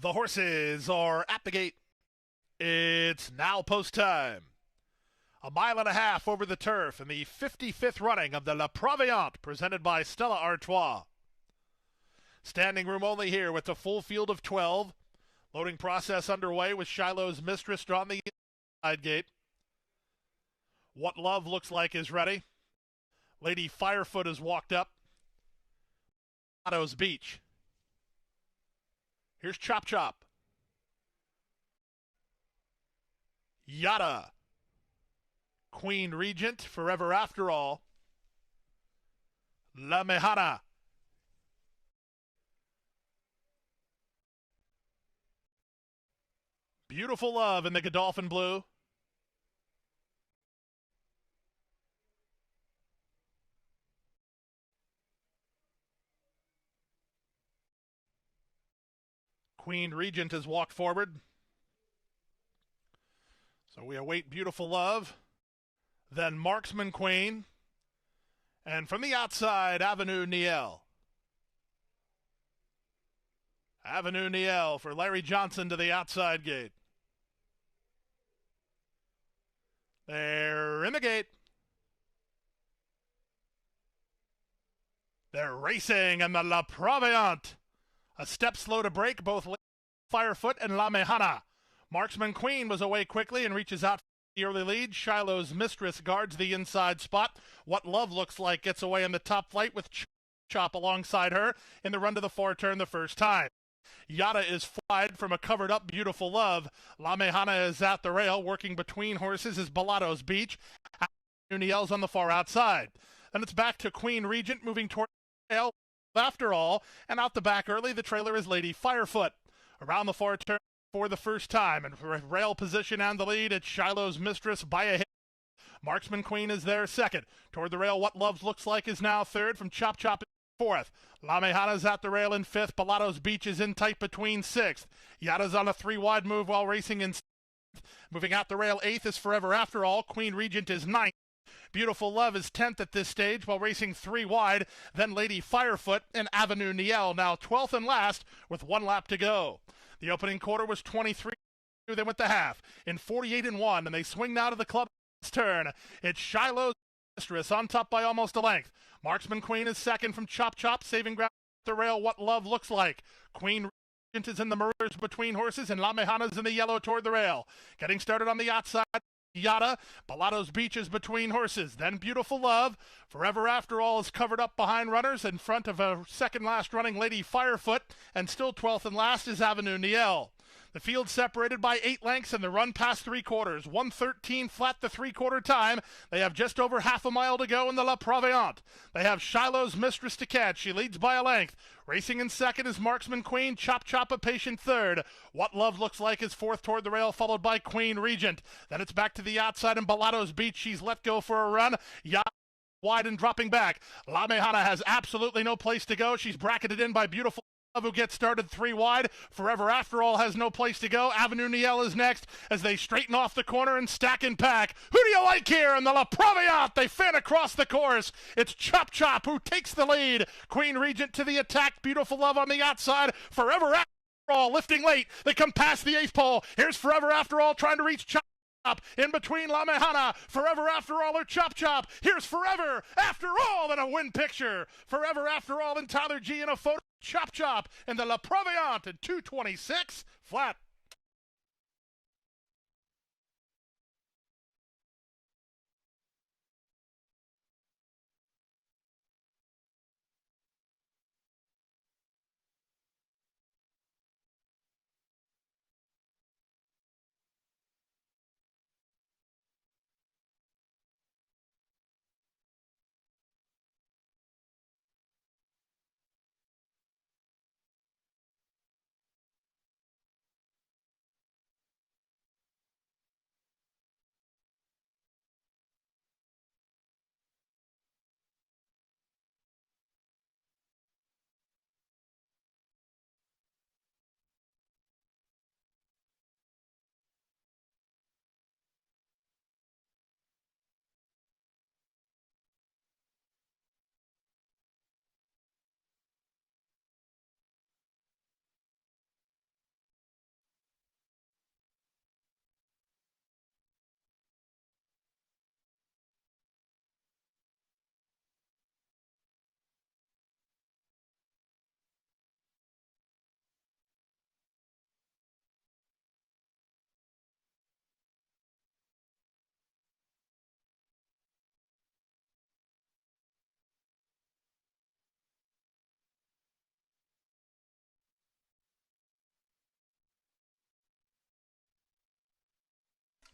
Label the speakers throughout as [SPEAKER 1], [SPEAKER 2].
[SPEAKER 1] The horses are at the gate. It's now post time. A mile and a half over the turf in the 55th running of the Prevoyante presented by Stella Artois. Standing room only here with a full field of 12. Loading process underway with Shiloh's Mistress on the inside gate. What Love looks like is ready. Lady Firefoot has walked up. Otto's Beach. Here's Chop Chop. Yada. Queen Regent, Forever After All. La Mejana. Beautiful Love in the Godolphin Blue. Queen Regent has walked forward. So we await Beautiful Love. Then Marksman Queen. And from the outside, Avenue Niel. Avenue Niel for Larry Johnson to the outside gate. They're in the gate. They're racing in the La Prevoyante. A step slow to break, both Firefoot and La Mejana. Marksman Queen was away quickly and reaches out for the early lead. Shiloh's Mistress guards the inside spot. What Love looks like gets away in the top flight with Chop alongside her in the run to the four-turn the first time. Yada is wide from a covered-up Beautiful Love. La Mejana is at the rail. Working between horses is Balato's Beach. Niel's on the far outside. Then it's back to Queen Regent moving toward the rail. After all, and out the back early, the trailer is Lady Firefoot. Around the far turn for the first time, and for rail position and the lead, it's Shiloh's Mistress by a hit. Marksman Queen is there second. Toward the rail, What Love looks like is now third from Chop Chop in fourth. La Mejana's at the rail in fifth. Balato's Beach is in tight between sixth. Yada's on a three-wide move while racing in seventh. Moving out the rail, eighth is Forever After All. Queen Regent is ninth. Beautiful Love is 10th at this stage while racing three wide. Then Lady Firefoot and Avenue Niel now 12th and last with one lap to go. The opening quarter was 23. They went to half in 48-1, and they swing now to the club's turn. It's Shiloh's Mistress on top by almost a length. Marksman Queen is second from Chop Chop, saving ground at the rail. What Love looks like. Queen Regent is in the maroons between horses, and La Mejana's in the yellow toward the rail. Getting started on the outside. Yada, Balato's Beach is between horses. Then Beautiful Love. Forever After All is covered up behind runners in front of a second last running Lady Firefoot, and still 12th and last is Avenue Niel. The field separated by 8 lengths and the run past three quarters. 1:13 flat the three-quarter time. They have just over half a mile to go in the La Prevoyante. They have Shiloh's Mistress to catch. She leads by a length. Racing in second is Marksman Queen. Chop Chop a patient third. What Love looks like is fourth toward the rail, followed by Queen Regent. Then it's back to the outside and Balato's Beach. She's let go for a run. Wide and dropping back. La Mejana has absolutely no place to go. She's bracketed in by Beautiful Love, who gets started three wide. Forever After All has no place to go. Avenue Niel is next as they straighten off the corner and stack and pack. Who do you like here in the La Prevoyante? They fan across the course. It's Chop Chop who takes the lead. Queen Regent to the attack. Beautiful Love on the outside. Forever After All lifting late. They come past the eighth pole. Here's Forever After All trying to reach Chop Chop in between La Mejana. Forever After All or Chop Chop. Here's Forever After All in a win picture. Forever After All and Tyler G in a photo. Chop Chop in the La Prevoyante at 2:26 flat.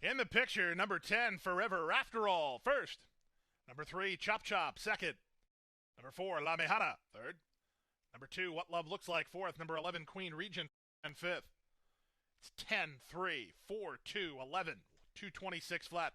[SPEAKER 1] In the picture, number 10, Forever After All, first. Number 3, Chop Chop, second. Number 4, La Mejana, third. Number 2, What Love Looks Like, fourth. Number 11, Queen Regent, and fifth. It's 10, 3, 4, 2, 11, 226 flat.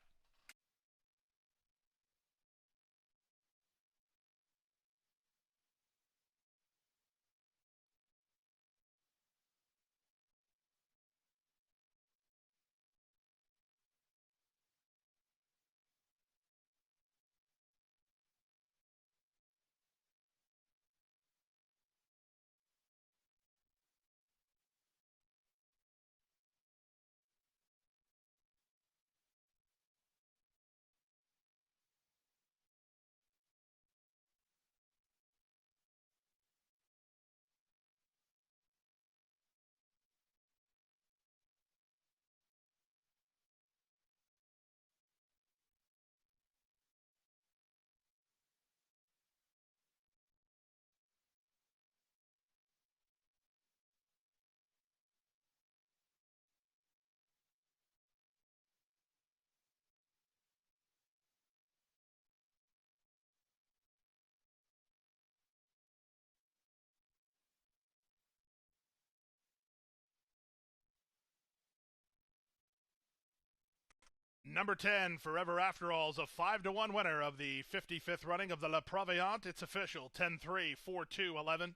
[SPEAKER 1] Number 10, Forever After All, is a 5-1 winner of the 55th running of the La Prevoyante. It's official, 10-3, 4-2, 11.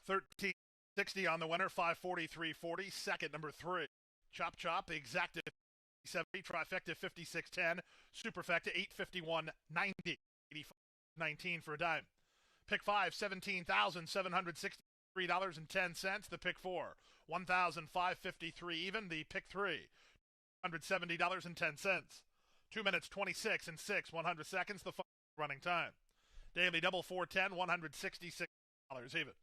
[SPEAKER 1] $13.60 on the winner, 543.40. Second, number 3, Chop Chop, exacta 70, trifecta 56.10, superfecta 851.90, 85.19 for a dime. Pick 5, $17,763.10. The pick 4, $1,553 even. The pick 3, $170.10. 2 minutes 26 and 6 100 seconds. The running time. Daily double 410, $166 even.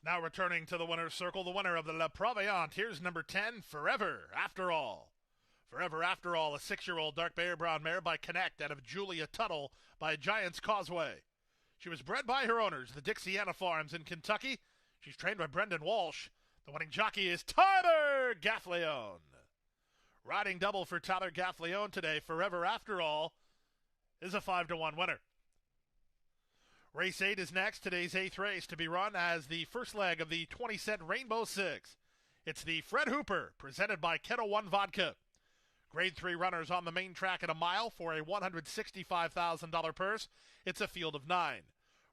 [SPEAKER 1] Now returning to the winner's circle, the winner of the La Prevoyante. Here's number 10, Forever After All. Forever After All, a 6-year-old dark bay brown mare by Connect out of Julia Tuttle by Giants Causeway. She was bred by her owners, the Dixiana Farms in Kentucky. She's trained by Brendan Walsh. The winning jockey is Tyler Gaffleone. Riding double for Tyler Gaffleone today, Forever After All, is a 5-1 winner. Race 8 is next, today's 8th race to be run as the first leg of the 20-cent Rainbow Six. It's the Fred Hooper, presented by Kettle One Vodka. Grade 3 runners on the main track at a mile for a $165,000 purse. It's a field of 9.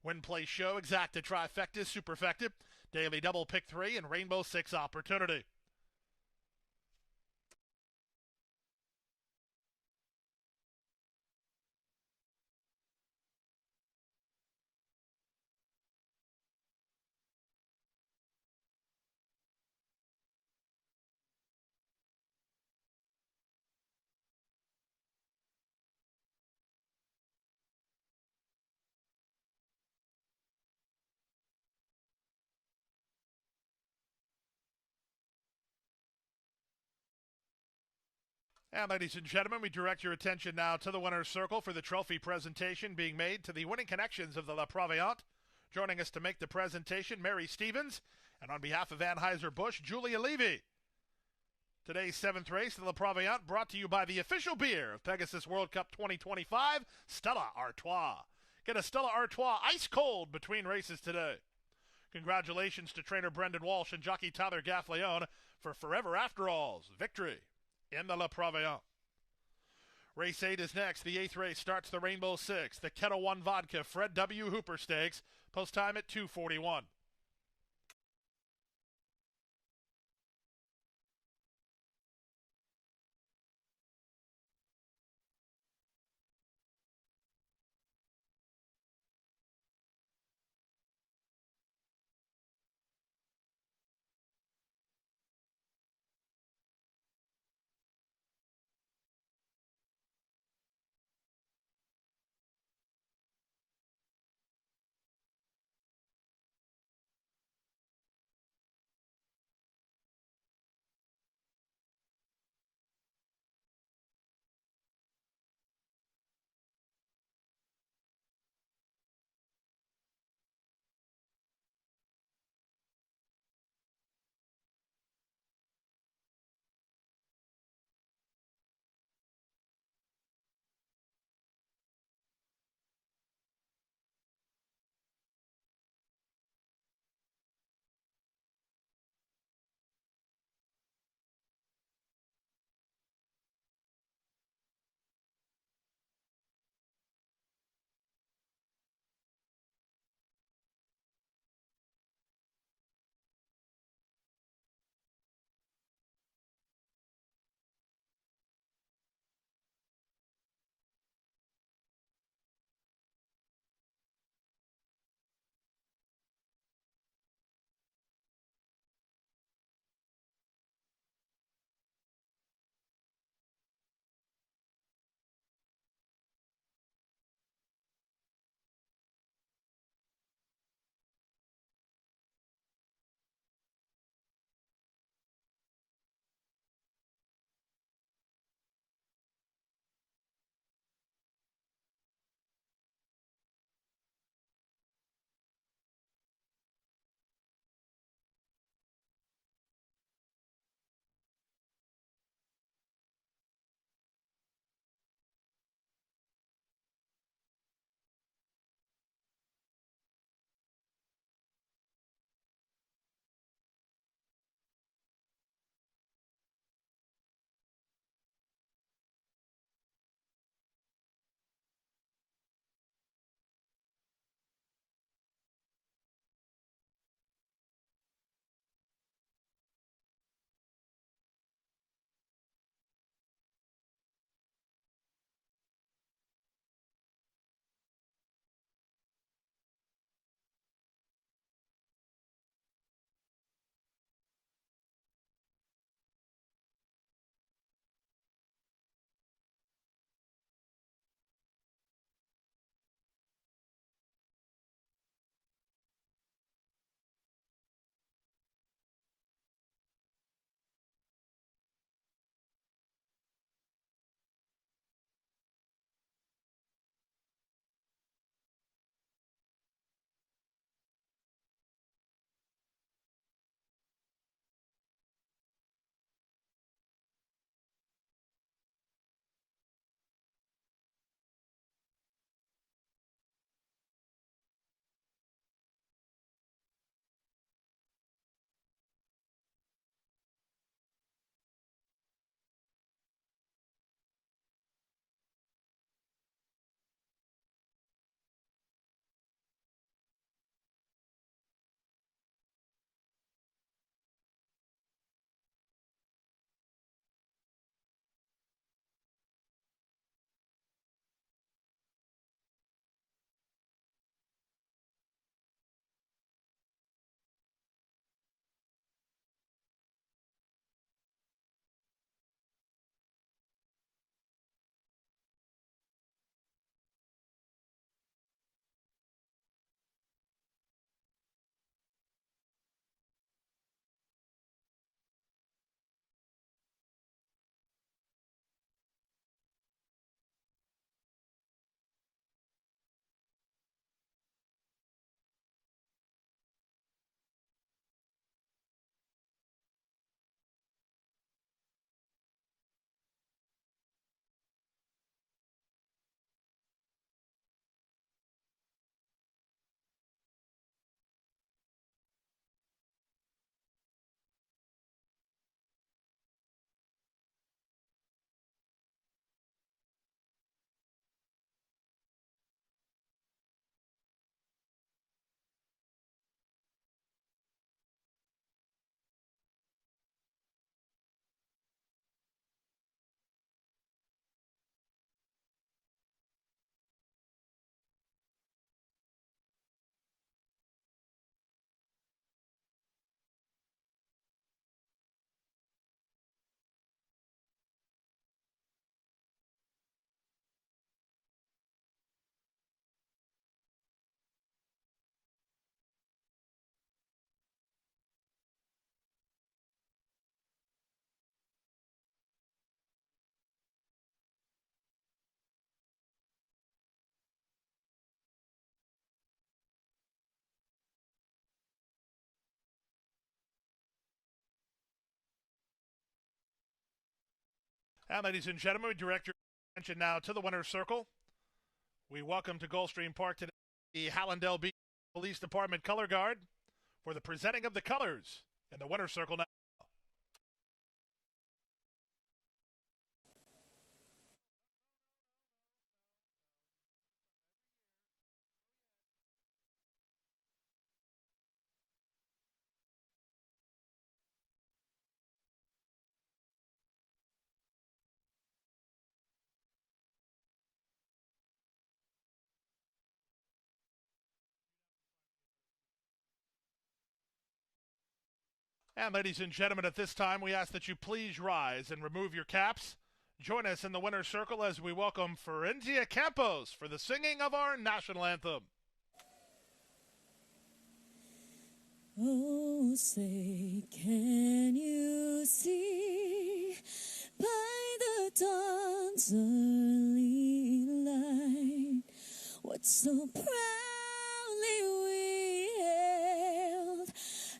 [SPEAKER 1] Win, play, show, exacta, trifecta, superfecta, daily double pick 3, and Rainbow 6 opportunity. And ladies and gentlemen, we direct your attention now to the winner's circle for the trophy presentation being made to the winning connections of the La Prevoyante. Joining us to make the presentation, Mary Stevens, and on behalf of Anheuser-Busch, Julia Levy. Today's 7th race of the La Prevoyante brought to you by the official beer of Pegasus World Cup 2025, Stella Artois. Get a Stella Artois ice cold between races today. Congratulations to trainer Brendan Walsh and jockey Tyler Gaffleone for Forever After All's victory in the La Prevoyante. Race 8 is next. The 8th race starts the Rainbow Six. The Kettle One Vodka Fred W. Hooper Stakes. Post time at 2:41. And ladies and gentlemen, we direct your attention now to the winner's circle. We welcome to Gulfstream Park today the Hallandale Beach Police Department Color Guard for the presenting of the colors in the winner's circle now. And ladies and gentlemen, at this time, we ask that you please rise and remove your caps. Join us in the winner's circle as we welcome Florencia Campos for the singing of our national anthem.
[SPEAKER 2] Oh, say, can you see by the dawn's early light what so proudly we hailed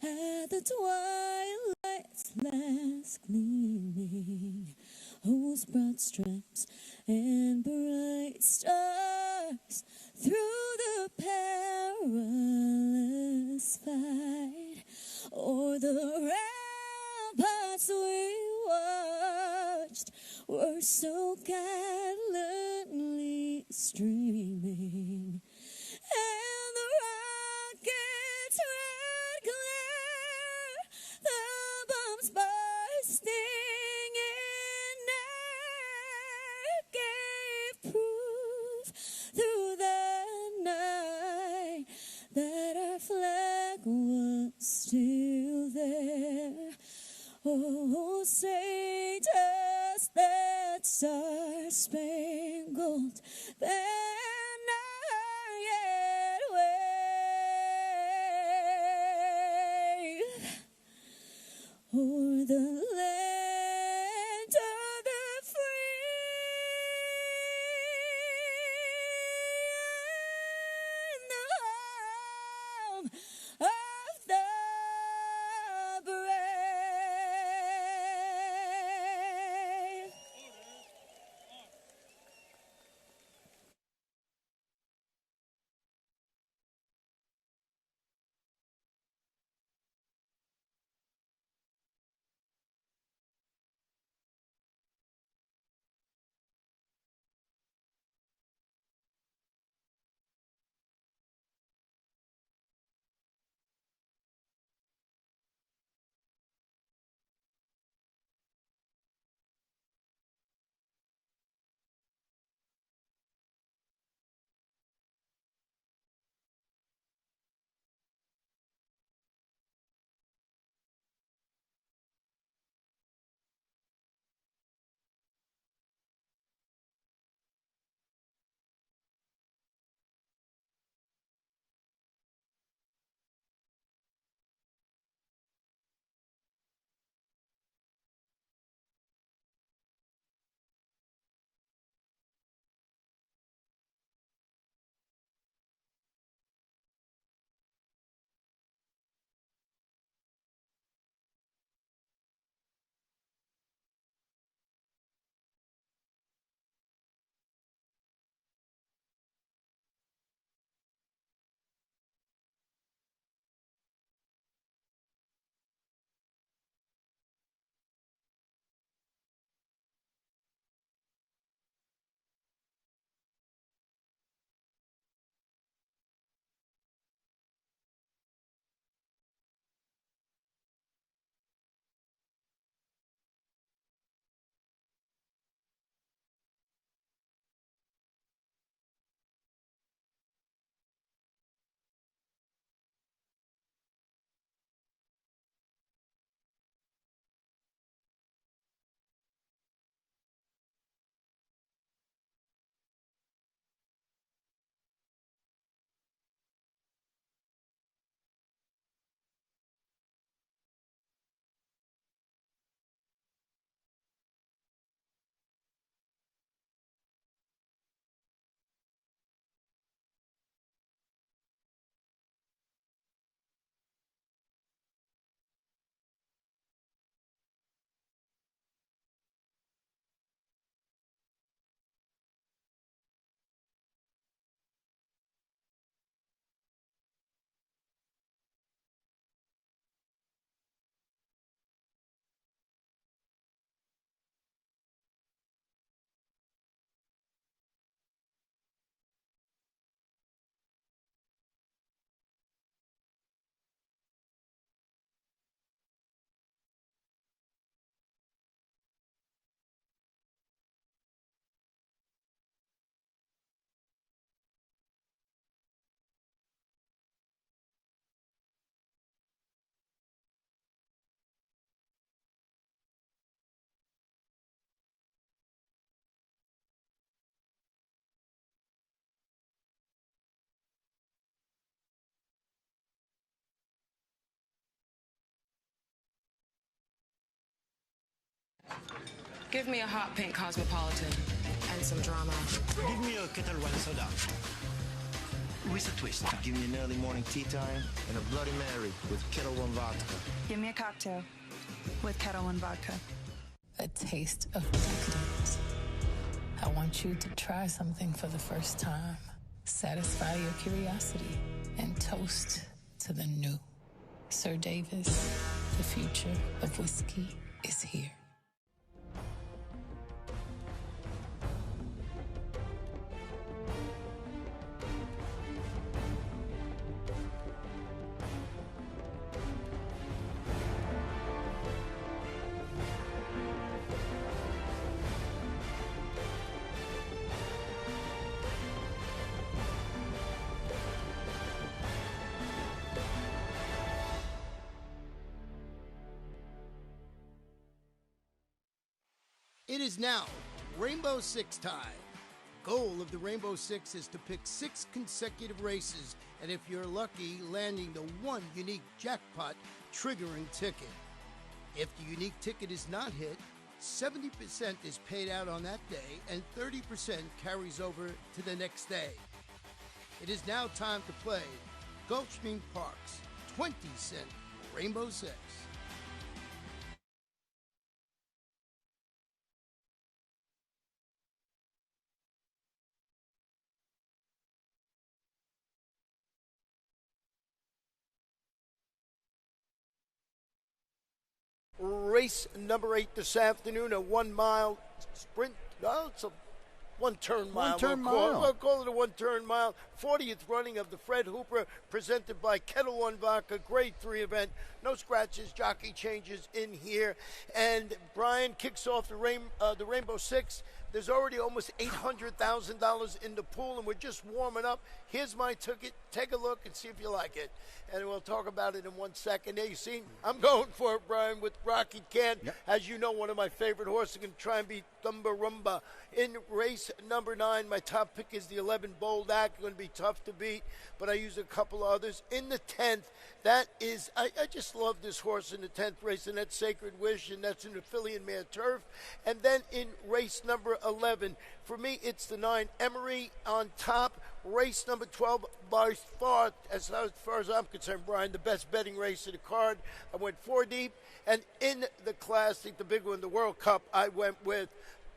[SPEAKER 2] at the twilight's last gleaming, whose broad stripes and bright stars through the perilous fight o'er the ramparts we watched were so gallantly streaming, and the rocket's red glare, the bombs bursting in air, gave proof through the night that our flag was still there. Oh, say does that star-spangled banner yet wave o'er the land of the free and the home of the brave?
[SPEAKER 3] Give me a hot pink cosmopolitan and some drama.
[SPEAKER 4] Give me a Kettle One soda with a twist. Give me an early morning tea time and a Bloody Mary with Kettle One vodka.
[SPEAKER 5] Give me a cocktail with Kettle One vodka.
[SPEAKER 6] A taste of decadence. I want you to try something for the first time. Satisfy your curiosity and toast to the new. Sir Davis, the future of whiskey is here.
[SPEAKER 7] It is now Rainbow Six time. Goal of the Rainbow Six is to pick 6 consecutive races, and if you're lucky, landing the one unique jackpot triggering ticket. If the unique ticket is not hit, 70% is paid out on that day, and 30% carries over to the next day. It is now time to play Gulfstream Park's 20-cent Rainbow Six.
[SPEAKER 8] Race number 8 this afternoon, a 1 mile sprint. No, it's a one-turn mile.
[SPEAKER 9] One-turn mile.
[SPEAKER 8] We'll call it a one-turn mile. 40th running of the Fred Hooper, presented by Kettle One Vodka. Grade 3 event. No scratches, jockey changes in here. And Brian kicks off the Rainbow Six. There's already almost $800,000 in the pool, and we're just warming up. Here's my ticket. Take a look and see if you like it. And we'll talk about it in 1 second. There you see, I'm going for it, Brian, with Rocky Can.
[SPEAKER 9] Yep.
[SPEAKER 8] As you know, one of my favorite horses. Going to try and beat Thumba Rumba. In race number 9, my top pick is the 11 Bold Act. Going to be tough to beat, but I use a couple others. In the 10th, that is, I just love this horse in the 10th race, and that's Sacred Wish, and that's an affiliate mare turf. And then in race number 11, for me, it's the 9 Emery on top. Race number 12, by far, as far as I'm concerned, Brian, the best betting race of the card. I went 4 deep. And in the Classic, the big one, the World Cup, I went with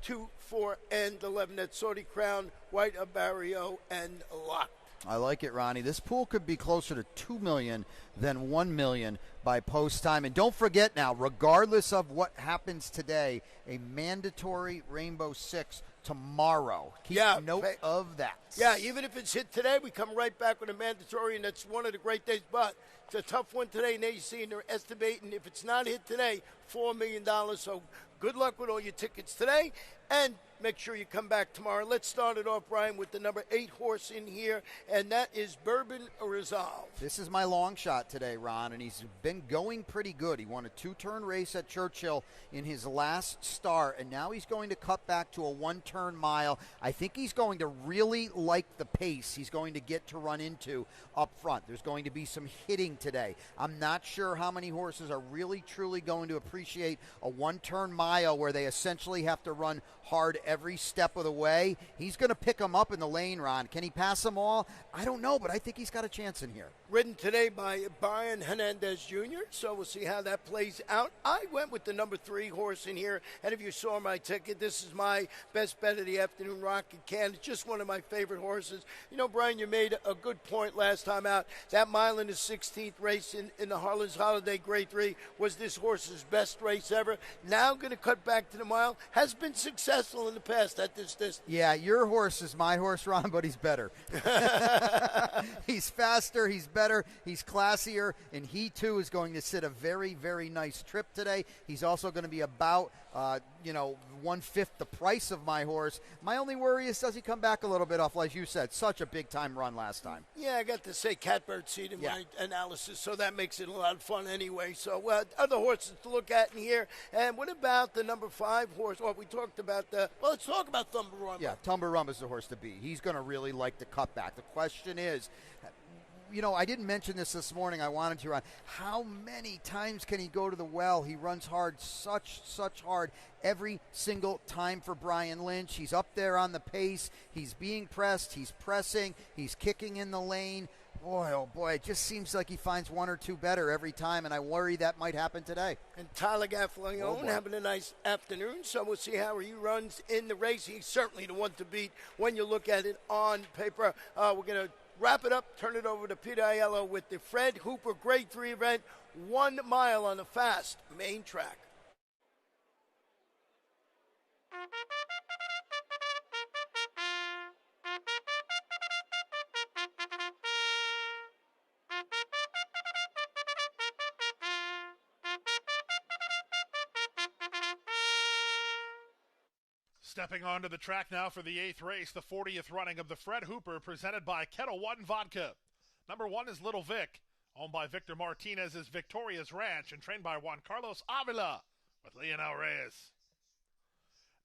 [SPEAKER 8] 2, 4, and 11. That's Saudi Crown, White Barrio, and Locked.
[SPEAKER 9] I like it, Ronnie. This pool could be closer to $2 million than $1 million by post time. And don't forget now, regardless of what happens today, a mandatory Rainbow Six tomorrow. Keep note of that.
[SPEAKER 8] Yeah, even if it's hit today, we come right back with a mandatory, and that's one of the great days. But it's a tough one today, and you see, and they're estimating if it's not hit today, $4 million. So good luck with all your tickets today, and make sure you come back tomorrow. Let's start it off, Brian, with the number 8 horse in here, and that is Bourbon Resolve.
[SPEAKER 9] This is my long shot today, Ron, and he's been going pretty good. He won a 2-turn race at Churchill in his last start, and now he's going to cut back to a 1-turn mile. I think he's going to really like the pace he's going to get to run into up front. There's going to be some hitting today. I'm not sure how many horses are really, truly going to appreciate a 1-turn mile where they essentially have to run hard every step of the way. He's going to pick them up in the lane, Ron. Can he pass them all? I don't know, but I think he's got a chance in here.
[SPEAKER 8] Ridden today by Brian Hernandez Jr., so we'll see how that plays out. I went with the number 3 horse in here, and if you saw my ticket, this is my best bet of the afternoon, Rocky Can. It's just one of my favorite horses. You know, Brian, you made a good point last time out. That mile in the 16th race in the Harlan's Holiday Grade 3 was this horse's best race ever. Now going to cut back to the mile. Has been successful in the past at this distance.
[SPEAKER 9] Yeah, your horse is my horse, Ron, but he's better. He's faster, he's better, he's classier, and he too is going to sit a very, very nice trip today. He's also going to be about 1/5 the price of my horse. My only worry is, does he come back a little bit off, like you said, such a big time run last time.
[SPEAKER 8] Yeah, I got to say catbird seat in my analysis, so that makes it a lot of fun anyway. So other horses to look at in here. And what about the number 5 horse? Well, we talked about let's talk about Thumba Rumba.
[SPEAKER 9] Yeah, Thumba Rumba is the horse to beat. He's going to really like the cutback. The question is, I didn't mention this morning. I wanted to, Ron. How many times can he go to the well? He runs hard, such hard every single time for Brian Lynch. He's up there on the pace. He's being pressed. He's pressing. He's kicking in the lane. Boy, oh boy, it just seems like he finds one or two better every time, and I worry that might happen today.
[SPEAKER 8] And Tyler Gaffalione having a nice afternoon, so we'll see how he runs in the race. He's certainly the one to beat when you look at it on paper. We're going to wrap it up, turn it over to Peter Aiello with the Fred Hooper Grade 3 event, 1 mile on the fast main track.
[SPEAKER 1] Stepping onto the track now for the 8th race, the 40th running of the Fred Hooper, presented by Kettle One Vodka. Number 1 is Little Vic, owned by Victor Martinez, is Victoria's Ranch and trained by Juan Carlos Avila with Leonel Reyes.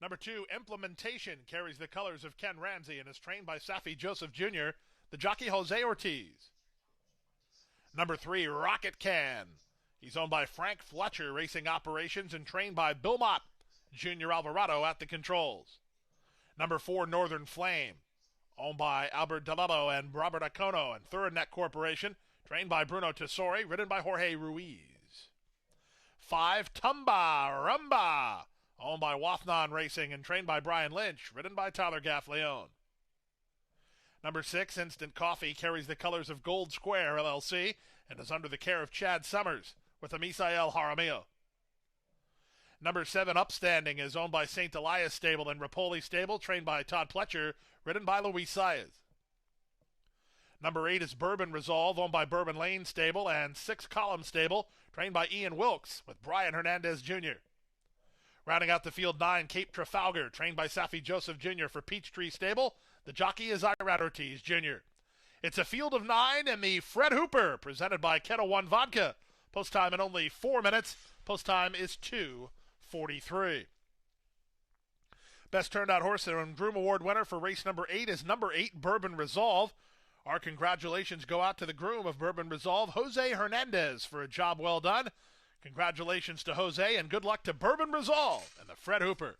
[SPEAKER 1] Number 2, Implementation, carries the colors of Ken Ramsey and is trained by Safi Joseph Jr., the jockey Jose Ortiz. Number 3, Rocket Can. He's owned by Frank Fletcher Racing Operations and trained by Bill Mott, Junior Alvarado at the controls. Number 4, Northern Flame, owned by Albert Delello and Robert Acono and Third Net Corporation, trained by Bruno Tessori, ridden by Jorge Ruiz. 5, Tumba Rumba, owned by Wathnon Racing and trained by Brian Lynch, ridden by Tyler Gaffalione. Number 6, Instant Coffee, carries the colors of Gold Square LLC and is under the care of Chad Summers with Misael Jaramillo. Number 7, Upstanding, is owned by St. Elias Stable and Rapoli Stable, trained by Todd Pletcher, ridden by Luis Saez. Number 8 is Bourbon Resolve, owned by Bourbon Lane Stable and 6 Column Stable, trained by Ian Wilkes with Brian Hernandez Jr. Rounding out the field, 9, Cape Trafalgar, trained by Safi Joseph Jr. for Peachtree Stable. The jockey is Irad Ortiz Jr. It's a field of 9 in the Fred Hooper, presented by Kettle One Vodka. Post time in only 4 minutes. Post time is 2:43. Best turned out horse and Groom Award winner for race number 8 is number 8, Bourbon Resolve. Our congratulations go out to the groom of Bourbon Resolve, Jose Hernandez, for a job well done. Congratulations to Jose and good luck to Bourbon Resolve and the Fred Hooper.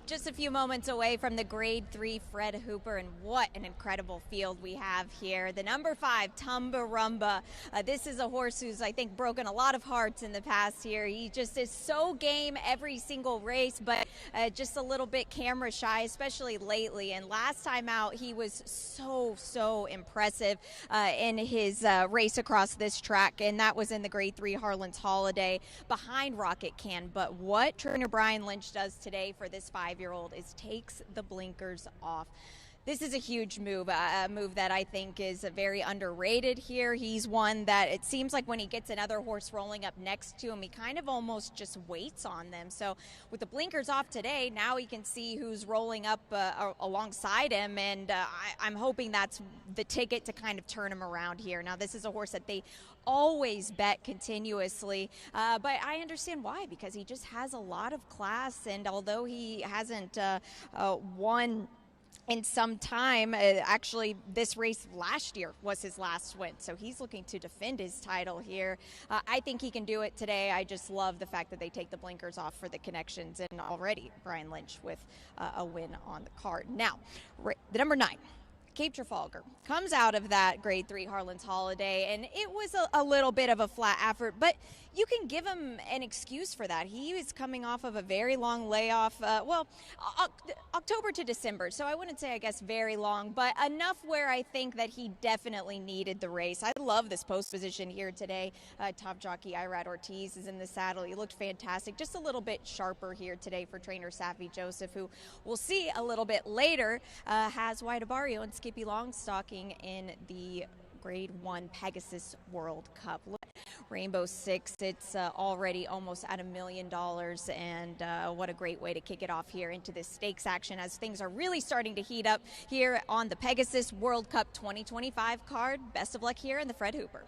[SPEAKER 2] Just a few moments away from the Grade 3 Fred Hooper, and what an incredible field we have here. The number 5, Tumba Rumba. This is a horse who's, I think, broken a lot of hearts in the past year. He just is so game every single race, but just a little bit camera shy, especially lately. And last time out, he was so impressive in his race across this track, and that was in the Grade 3 Harlan's Holiday behind Rocket Can. But what trainer Brian Lynch does today for this 5-year-old is takes the blinkers off. This is a huge move, a move that I think is very underrated here. He's one that it seems like when he gets another horse rolling up next to him, he kind of almost just waits on them. So with the blinkers off today, now he can see who's rolling up alongside him, and I'm hoping that's the ticket to kind of turn him around here. Now, this is a horse that they always bet continuously, but I understand why, because he just has a lot of class, and although he hasn't won in some time, actually this race last year was his last win, so he's looking to defend his title here. I think he can do it today. I just love the fact that they take the blinkers off for the connections, and already Brian Lynch with a win on the card. Now, the number 9, Cape Trafalgar comes out of that Grade 3 Harlan's Holiday, and it was a little bit of a flat effort, but you can give him an excuse for that. He was coming off of a very long layoff, October to December, so I wouldn't say, I guess, very long, but enough where I think that he definitely needed the race. I love this post position here today. Top jockey Irad Ortiz is in the saddle. He looked fantastic, just a little bit sharper here today for trainer Safi Joseph, who we'll see a little bit later has White Abario and Skippy Longstocking in the Grade 1 Pegasus World Cup. Look, Rainbow Six, it's already almost at $1 million, and what a great way to kick it off here into this stakes action as things are really starting to heat up here on the Pegasus World Cup 2025 card. Best of luck here in the Fred Hooper.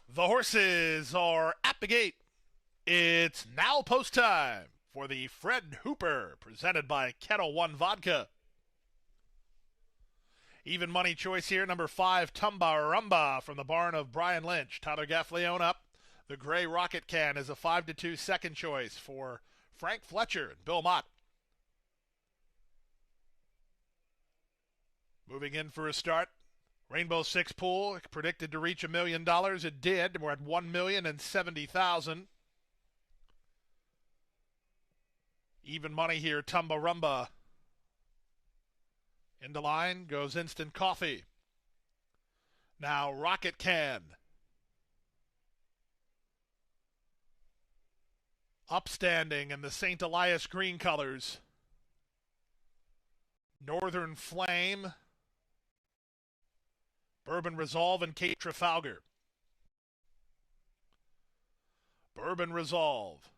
[SPEAKER 1] The horses are at the gate. It's now post time for the Fred Hooper, presented by Kettle One Vodka. Even money choice here, number 5, Tumba Rumba from the barn of Brian Lynch. Tyler Gaffleone up. The Gray Rocket Can is a 5-2 second choice for Frank Fletcher and Bill Mott. Moving in for a start. Rainbow Six pool predicted to reach $1 million. It did. We're at $1,070,000. Even money here, Tumba Rumba. Into line goes Instant Coffee. Now Rocket Can. Upstanding in the St. Elias green colors. Northern Flame. Bourbon Resolve and Cape Trafalgar. Bourbon Resolve.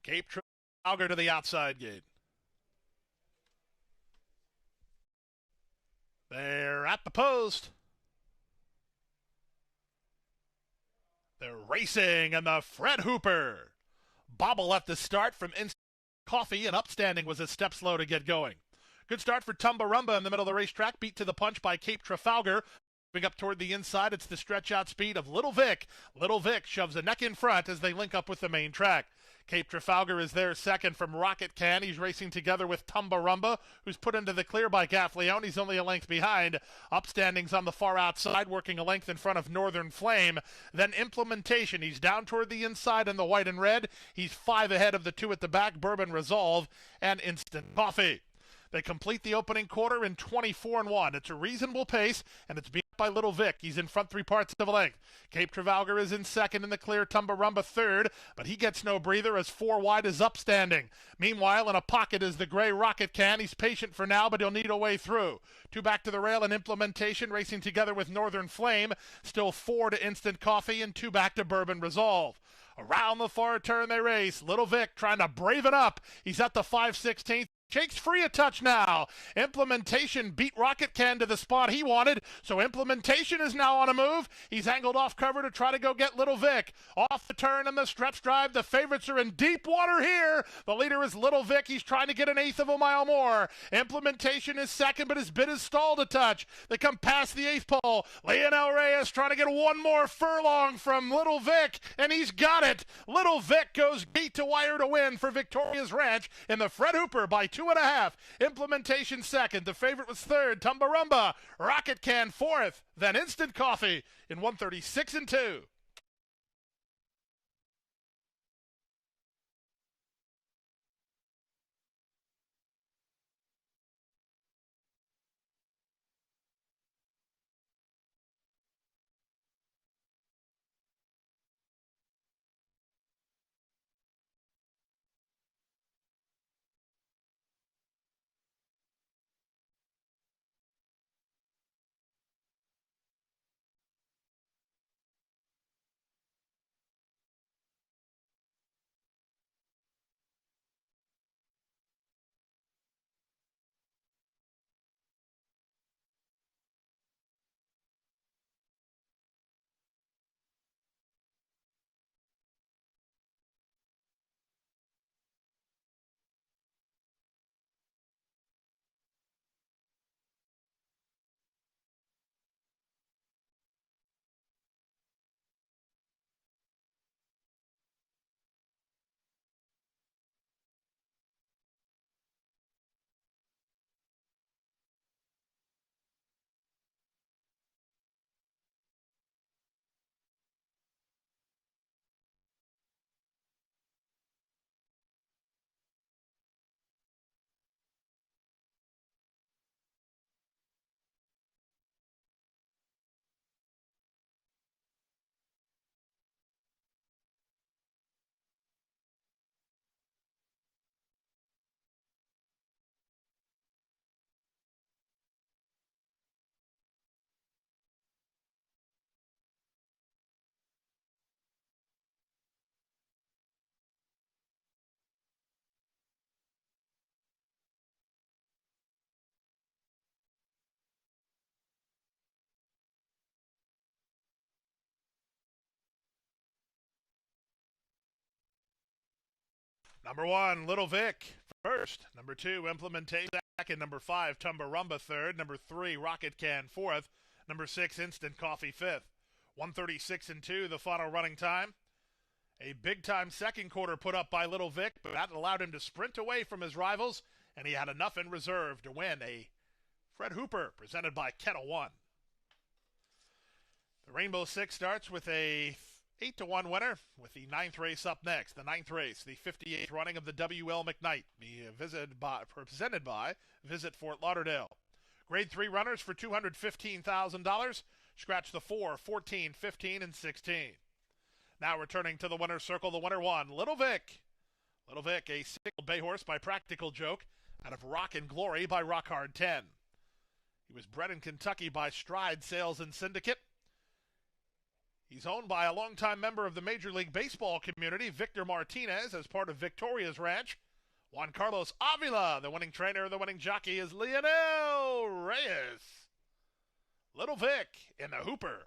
[SPEAKER 1] Cape Trafalgar to the outside gate. They're at the post. They're racing, and the Fred Hooper. Bobble at the start from Instant Coffee, and Upstanding was a step slow to get going. Good start for Tumbarumba in the middle of the racetrack, beat to the punch by Cape Trafalgar. Moving up toward the inside, it's the stretch-out speed of Little Vic. Little Vic shoves a neck in front as they link up with the main track. Cape Trafalgar is there second from Rocket Can. He's racing together with Tumbarumba, who's put into the clear by Gaffleone. He's only a length behind. Upstanding's on the far outside, working a length in front of Northern Flame. Then Implementation. He's down toward the inside in the white and red. He's 5 ahead of the 2 at the back, Bourbon Resolve and Instant Coffee. They complete the opening quarter in 24-1. It's a reasonable pace, and it's beat by Little Vic. He's in front 3 parts of a length. Cape Trafalgar is in second in the clear, Tumbarumba third, but he gets no breather as 4 wide is Upstanding. Meanwhile, in a pocket is the gray Rocket Can. He's patient for now, but he'll need a way through. 2 back to the rail and Implementation, racing together with Northern Flame. Still 4 to Instant Coffee and 2 back to Bourbon Resolve. Around the far turn they race. Little Vic trying to brave it up. He's at the 5/16. Shakes free a touch now. Implementation beat Rocket Can to the spot he wanted, so Implementation is now on a move. He's angled off cover to try to go get Little Vic. Off the turn and the stretch drive, the favorites are in deep water here. The leader is Little Vic. He's trying to get an 1/8 of a mile more. Implementation is second, but his bit is stalled a touch. They come past the 8th pole. Leonel Reyes trying to get 1 more furlong from Little Vic, and he's got it. Little Vic goes gate to wire to win for Victoria's Ranch in the Fred Hooper by 2.5. Implementation second. The favorite was third. Tumbarumba. Rocket Can fourth. Then Instant Coffee in 136-2. Number 1, Little Vic first. Number 2, Implementation second. Number 5, Tumbarumba third. Number 3, Rocket Can fourth. Number 6, Instant Coffee fifth. 136-2, the final running time. A big-time second quarter put up by Little Vic, but that allowed him to sprint away from his rivals, and he had enough in reserve to win a Fred Hooper presented by Kettle One. The Rainbow Six starts with a 8-1 winner with the 9th race up next. The 9th race, the 58th running of the WL McKnight, presented by Visit Fort Lauderdale. Grade 3 runners for $215,000. Scratch the 4, 14, 15, and 16. Now returning to the winner's circle, the winner won, Little Vic. Little Vic, a single bay horse by Practical Joke out of Rock and Glory by Rock Hard 10. He was bred in Kentucky by Stride Sales and Syndicate. He's owned by a longtime member of the Major League Baseball community, Victor Martinez, as part of Victoria's Ranch. Juan Carlos Avila, the winning trainer, the winning jockey is Lionel Reyes. Little Vic in the Hooper.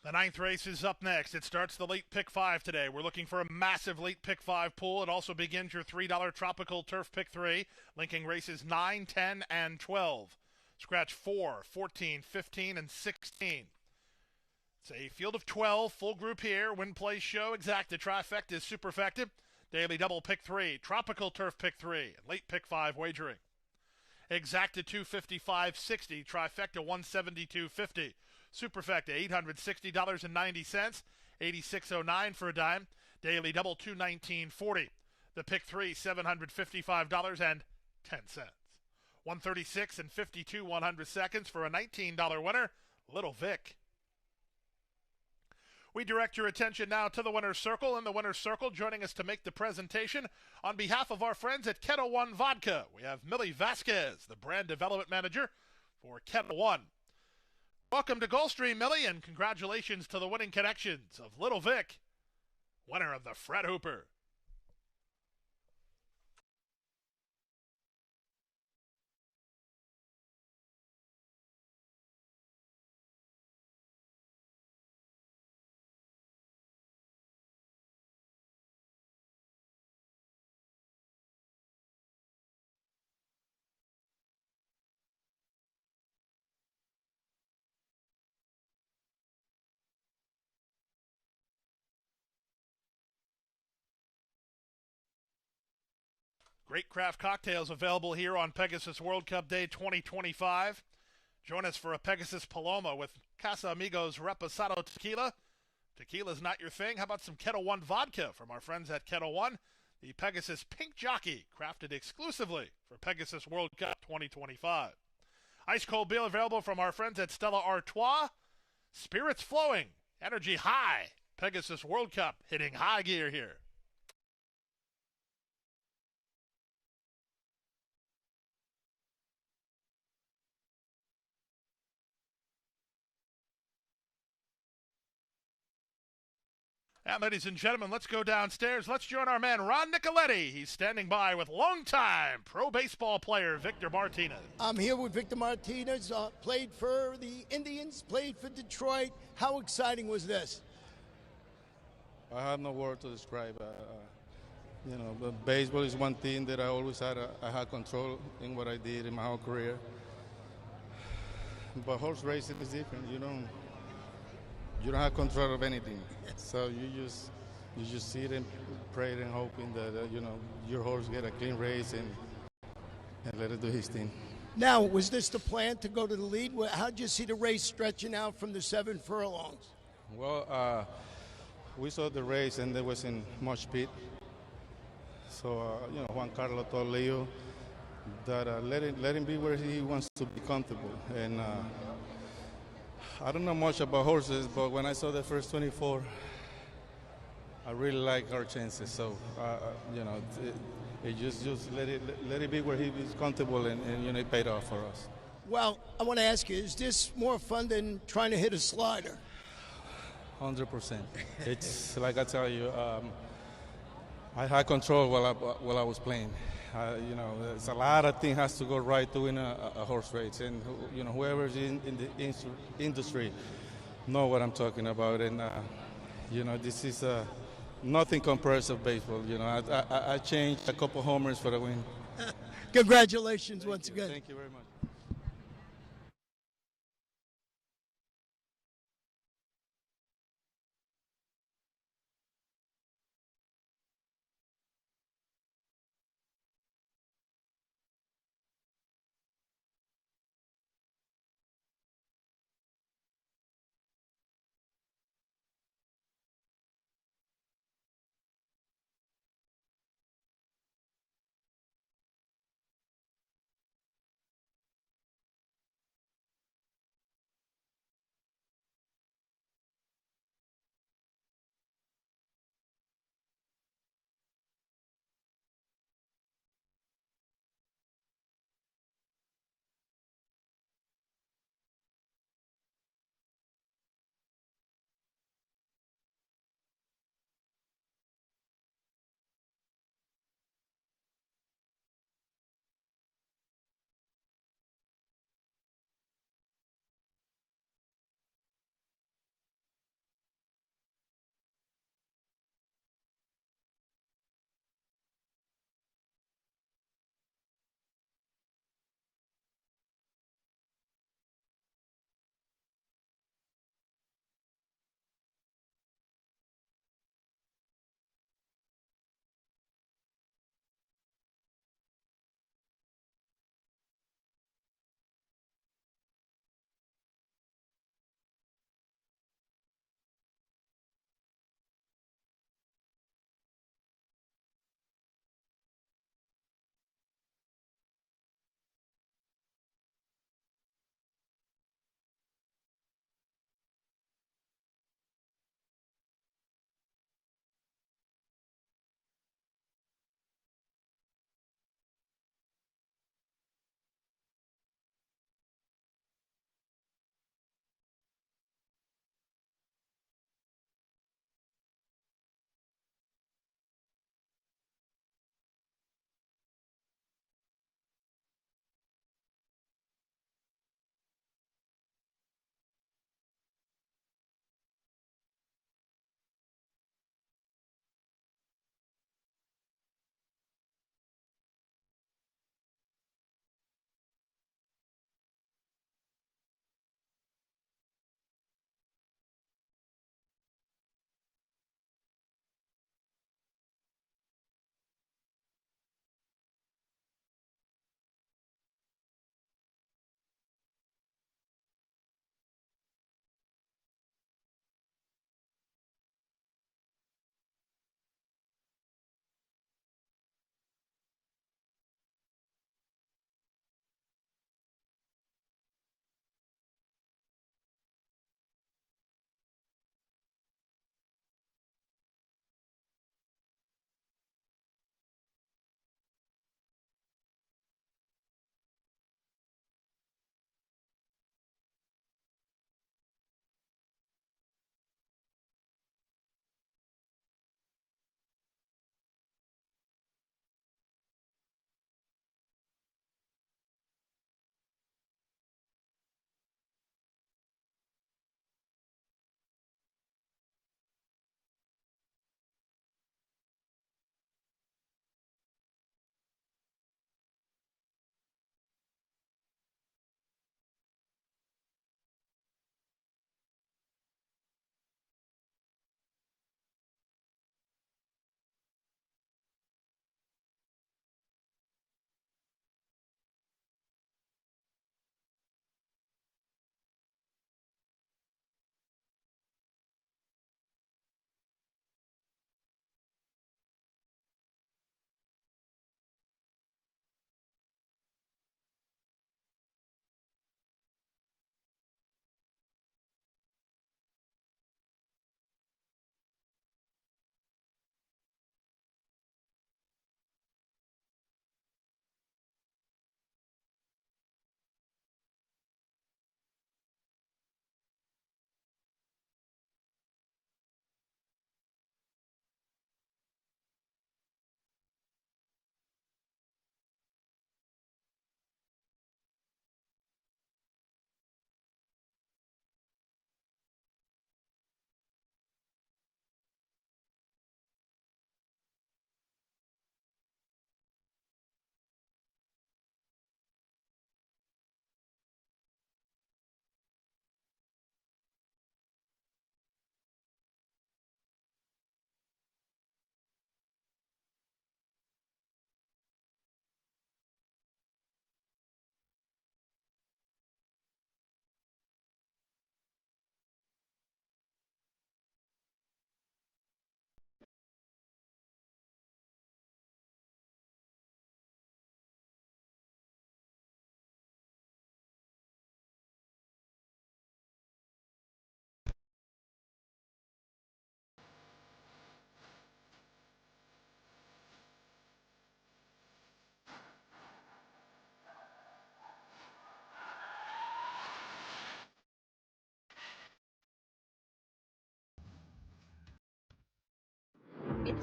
[SPEAKER 1] The ninth race is up next. It starts the late pick 5 today. We're looking for a massive late pick 5 pool. It also begins your $3 tropical turf pick 3, linking races 9, 10, and 12. Scratch 4, 14, 15, and 16. It's a field of 12, full group here. Win, play, show, exacta, trifecta is superfecta. Daily double pick 3, tropical turf pick 3, and late pick 5 wagering. Exacta 255.60, trifecta 172.50. Superfecta $860.90, $86.09 for a dime. Daily double $219.40. The pick 3 $755.10. 136 and 52 100 for a $19 winner, Little Vic. We direct your attention now to the winner's circle. In the winner's circle, joining us to make the presentation on behalf of our friends at Kettle One Vodka, we have Millie Vasquez, the brand development manager for Kettle One. Welcome to Gulfstream, Millie, and congratulations to the winning connections of Little Vic, winner of the Fred Hooper. Great craft cocktails available here on Pegasus World Cup Day 2025. Join us for a Pegasus Paloma with Casa Amigos Reposado Tequila. Tequila's not your thing. How about some Kettle One vodka from our friends at Kettle One? The Pegasus Pink Jockey, crafted exclusively for Pegasus World Cup 2025. Ice cold beer available from our friends at Stella Artois. Spirits flowing, energy high. Pegasus World Cup hitting high gear here. And ladies and gentlemen, let's go downstairs. Let's join our man, Ron Nicoletti. He's standing by with longtime pro baseball player Victor Martinez.
[SPEAKER 7] I'm here with Victor Martinez. Played for the Indians, played for Detroit. How exciting was this?
[SPEAKER 10] I have no word to describe. But baseball is one thing that I always had. I had control in what I did in my whole career. But horse racing is different. You don't have control of anything. So you just sit and pray and hoping that your horse get a clean race and let it do his thing.
[SPEAKER 7] Now, was this the plan to go to the lead? How'd you see the race stretching out from the 7 furlongs?
[SPEAKER 10] Well, we saw the race and there wasn't much speed. So Juan Carlos told Leo that let him be where he wants to be comfortable. And I don't know much about horses, but when I saw the first 24, I really like our chances. So, just let it be where he is comfortable, and it paid off for us.
[SPEAKER 7] Well, I want to ask you, is this more fun than trying to hit a slider?
[SPEAKER 10] 100%. It's like I tell you, I had control while I was playing. There's a lot of things has to go right to win a horse race, and whoever's in the industry know what I'm talking about. And this is nothing compares to baseball. I changed a couple homers for the win.
[SPEAKER 7] Congratulations once again.
[SPEAKER 10] Thank you very much.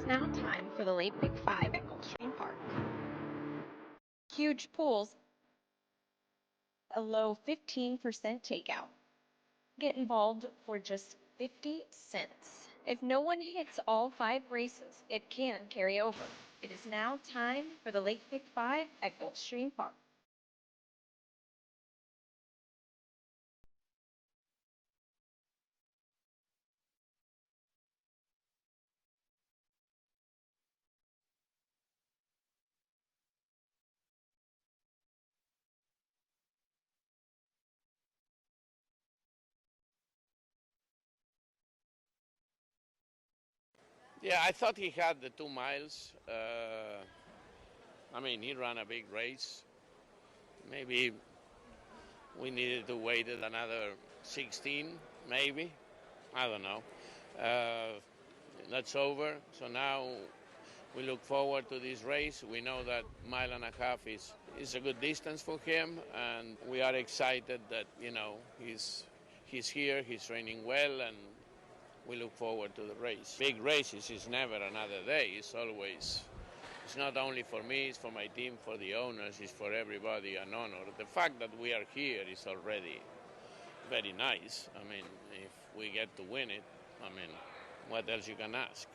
[SPEAKER 11] is now time for the late Big Five at Gulfstream Park. Huge pools, a low 15% takeout. Get involved for just 50 cents. If no one hits all 5 races, it can carry over. It is now time for the late Big Five at Gulfstream Park.
[SPEAKER 12] Yeah, I thought he had the 2 miles. I mean, he ran a big race. Maybe we needed to wait another 16, maybe. I don't know. That's over. So now we look forward to this race. We know that 1.5 miles is a good distance for him, and we are excited that, you know, he's here, he's training well, and we look forward to the race. Big races is never another day. It's always, it's not only for me, it's for my team, for the owners, it's for everybody an honor. The fact that we are here is already very nice. I mean, if we get to win it, I mean, what else you can ask?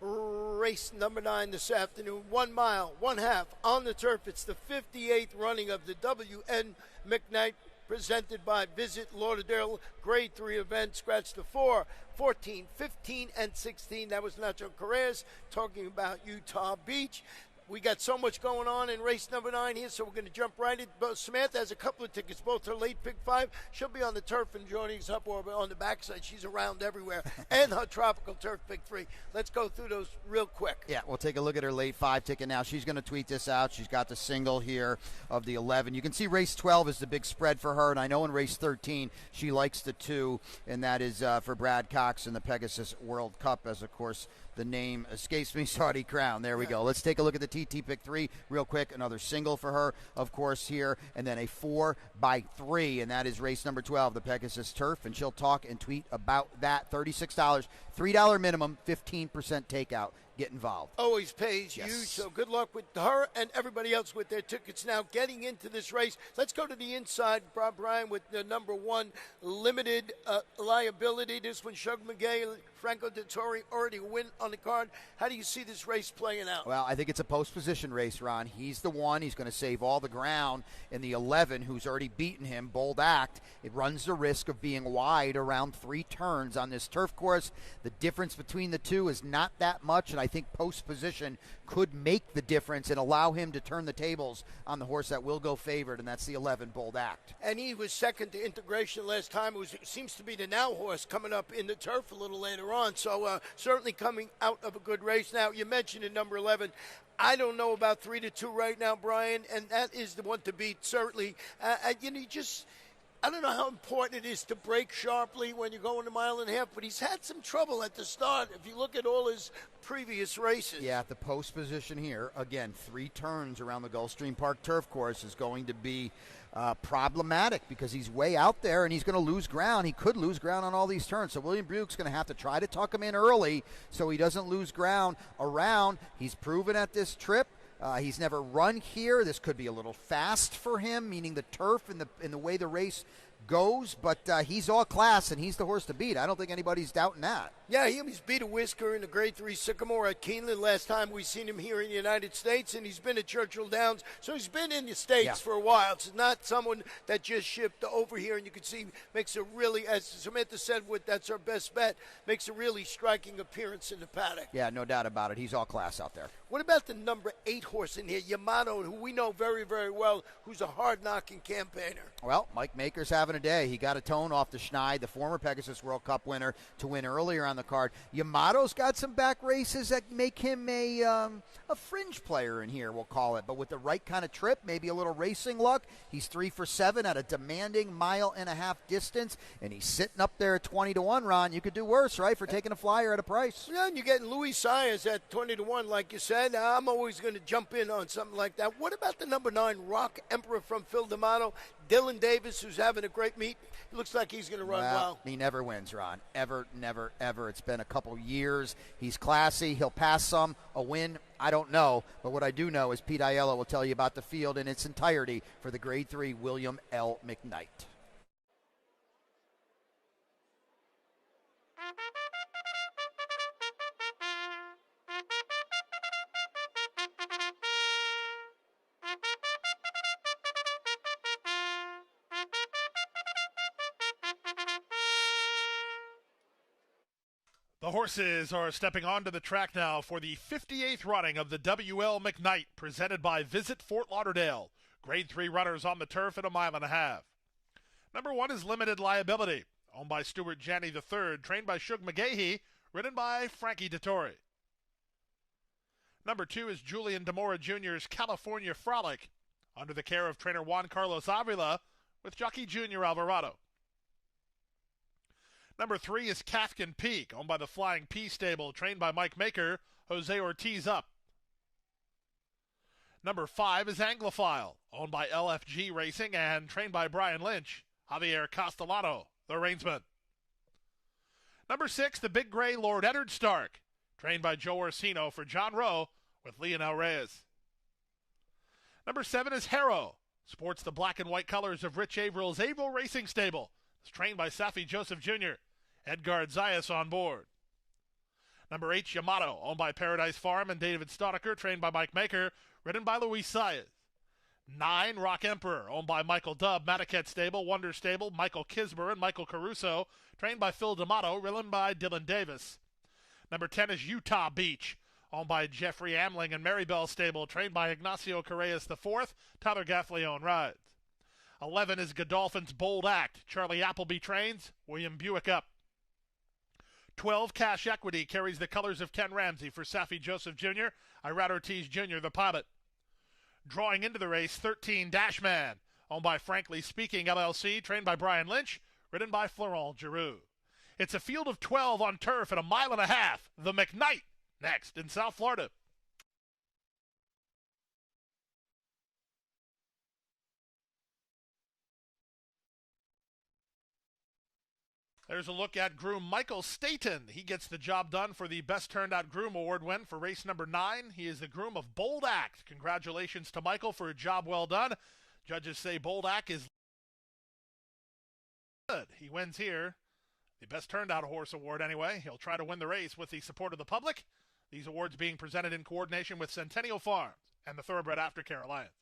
[SPEAKER 8] Race number 9 this afternoon, 1 mile, 1/2 on the turf. It's the 58th running of the WN McKnight, presented by Visit Lauderdale. Grade 3 event. Scratch the 4, 14, 15, and 16. That was Nacho Carreras talking about Utah Beach. We got so much going on in race number 9 here, so we're going to jump right in. Samantha has a couple of tickets, both her late pick 5. She'll be on the turf and joining us up or on the backside. She's around everywhere. And her tropical turf pick 3. Let's go through those real quick.
[SPEAKER 9] Yeah, we'll take a look at her late 5 ticket now. She's going to tweet this out. She's got the single here of the 11. You can see race 12 is the big spread for her, and I know in race 13 she likes the 2, and that is for Brad Cox in the Pegasus World Cup, as of course the name escapes me, Saudi Crown. There we go. Let's take a look at the TT pick 3 real quick. Another single for her, of course, here. And then a 4x3, and that is race number 12, the Pegasus Turf. And she'll talk and tweet about that. $36, $3 minimum, 15% takeout. Get involved.
[SPEAKER 8] Always pays
[SPEAKER 9] yes.
[SPEAKER 8] huge, so good luck with her and everybody else with their tickets now getting into this race. Let's go to the inside, Brian, with the number 1 limited liability. This one, Shug McGay, Franco Dettori already win on the card. How do you see this race playing out?
[SPEAKER 9] Well, I think it's a post position race, Ron. He's the one. He's going to save all the ground in the 11, who's already beaten him, Bold Act. It runs the risk of being wide around 3 turns on this turf course. The difference between the 2 is not that much, and I think post position could make the difference and allow him to turn the tables on the horse that will go favored, and that's the 11, Bold Act.
[SPEAKER 8] And he was second to Integration last time. It seems to be the now horse coming up in the turf a little later on, so certainly coming out of a good race. Now, you mentioned in number 11, I don't know about 3-2 right now, Brian, and that is the one to beat, certainly. I don't know how important it is to break sharply when you're going 1.5 miles, but he's had some trouble at the start if you look at all his previous races.
[SPEAKER 9] Yeah, at the post position here, again, 3 turns around the Gulfstream Park turf course is going to be problematic because he's way out there and he's going to lose ground. He could lose ground on all these turns. So William Buick's going to have to try to tuck him in early so he doesn't lose ground around. He's proven at this trip. He's never run here. This could be a little fast for him, meaning the turf and the way the race goes, but he's all class and he's the horse to beat. I don't think anybody's doubting that.
[SPEAKER 8] Yeah, he's beat a whisker in the Grade 3 Sycamore at Keeneland last time we seen him here in the United States, and he's been at Churchill Downs, so he's been in the States for a while. It's not someone that just shipped over here, and you can see makes a really, as Samantha said, that's our best bet, makes a really striking appearance in the paddock.
[SPEAKER 9] Yeah, no doubt about it. He's all class out there.
[SPEAKER 8] What about the number 8 horse in here, Yamato, who we know very, very well, who's a hard-knocking campaigner?
[SPEAKER 9] Well, Mike Maker's having a day. He got a tone off the Schneid, the former Pegasus World Cup winner, to win earlier on the card. Yamato's got some back races that make him a fringe player in here, we'll call it. But with the right kind of trip, maybe a little racing luck, he's 3 for 7 at a demanding 1.5 mile distance, and he's sitting up there at 20-1, Ron. You could do worse, right, for taking a flyer at a price.
[SPEAKER 8] Yeah, and you're getting Louis Sayers at 20-1, like you said. I'm always going to jump in on something like that. What about the number 9, Rock Emperor from Phil D'Amato? Dylan Davis, who's having a great meet. It looks like he's going to run well.
[SPEAKER 9] He never wins, Ron. Ever, never, ever. It's been a couple years. He's classy. He'll pass some. A win, I don't know. But what I do know is Pete Aiello will tell you about the field in its entirety for the Grade 3 William L. McKnight.
[SPEAKER 1] The horses are stepping onto the track now for the 58th running of the WL McKnight, presented by Visit Fort Lauderdale. Grade 3 runners on the turf at a mile and a half. Number 1 is Limited Liability, owned by Stuart Janney III, trained by Shug McGahee, ridden by Frankie Dettori. Number 2 is Julian Demora Jr.'s California Frolic, under the care of trainer Juan Carlos Avila, with jockey Junior Alvarado. Number 3 is Kafkin Peak, owned by the Flying P stable, trained by Mike Maker, Jose Ortiz up. Number 5 is Anglophile, owned by LFG Racing and trained by Brian Lynch, Javier Castellano, the reinsman. Number 6, the Big Gray Lord Eddard Stark, trained by Joe Orsino for John Rowe with Leonel Reyes. Number 7 is Harrow, sports the black and white colors of Rich Avrill's Averill Racing Stable. It's trained by Safi Joseph Jr., Edgar Zayas on board. Number 8, Yamato, owned by Paradise Farm and David Staudiker, trained by Mike Maker, ridden by Luis Saez. 9, Rock Emperor, owned by Michael Dubb, Mataket Stable, Wonder Stable, Michael Kisber and Michael Caruso, trained by Phil D'Amato, ridden by Dylan Davis. Number 10 is Utah Beach, owned by Jeffrey Amling and Marybell Stable, trained by Ignacio Correas IV, Tyler Gaffleone rides. 11 is Godolphin's Bold Act, Charlie Appleby trains, William Buick up. 12, Cash Equity, carries the colors of Ken Ramsey for Safi Joseph Jr., Irad Ortiz Jr., the pilot. Drawing into the race, 13, Dashman, owned by Frankly Speaking LLC, trained by Brian Lynch, ridden by Florent Giroux. It's a field of 12 on turf at a mile and a half. The McKnight, next in South Florida. There's a look at groom Michael Staten. He gets the job done for the Best Turned Out Groom Award win for race number 9. He is the groom of Bold Act. Congratulations to Michael for a job well done. Judges say Bold Act is good. He wins here. The Best Turned Out Horse Award anyway. He'll try to win the race with the support of the public. These awards being presented in coordination with Centennial Farms and the Thoroughbred Aftercare Alliance.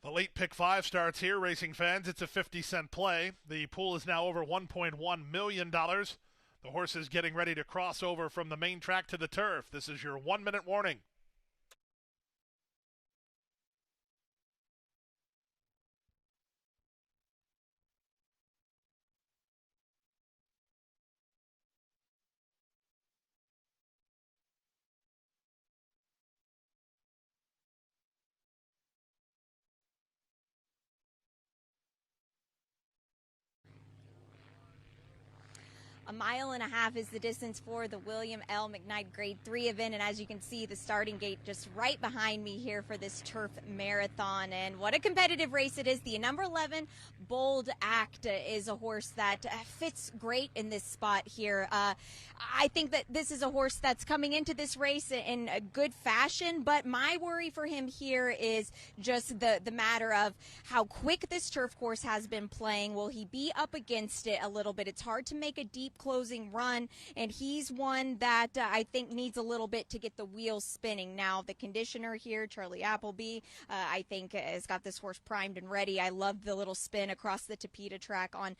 [SPEAKER 1] The late pick 5 starts here, racing fans. It's a 50-cent play. The pool is now over $1.1 million. The horse is getting ready to cross over from the main track to the turf. This is your 1-minute warning.
[SPEAKER 2] A mile and a half is the distance for the William L. McKnight Grade 3 event, and as you can see, the starting gate just right behind me here for this turf marathon. And what a competitive race it is. The number 11 Bold Act is a horse that fits great in this spot here. I think that this is a horse that's coming into this race in a good fashion, but my worry for him here is just the matter of how quick this turf course has been playing. Will he be up against it a little bit? It's hard to make a deep closing run, and he's one that I think needs a little bit to get the wheels spinning. Now, the conditioner here, Charlie Appleby, I think has got this horse primed and ready. I love the little spin across the Tapeta track on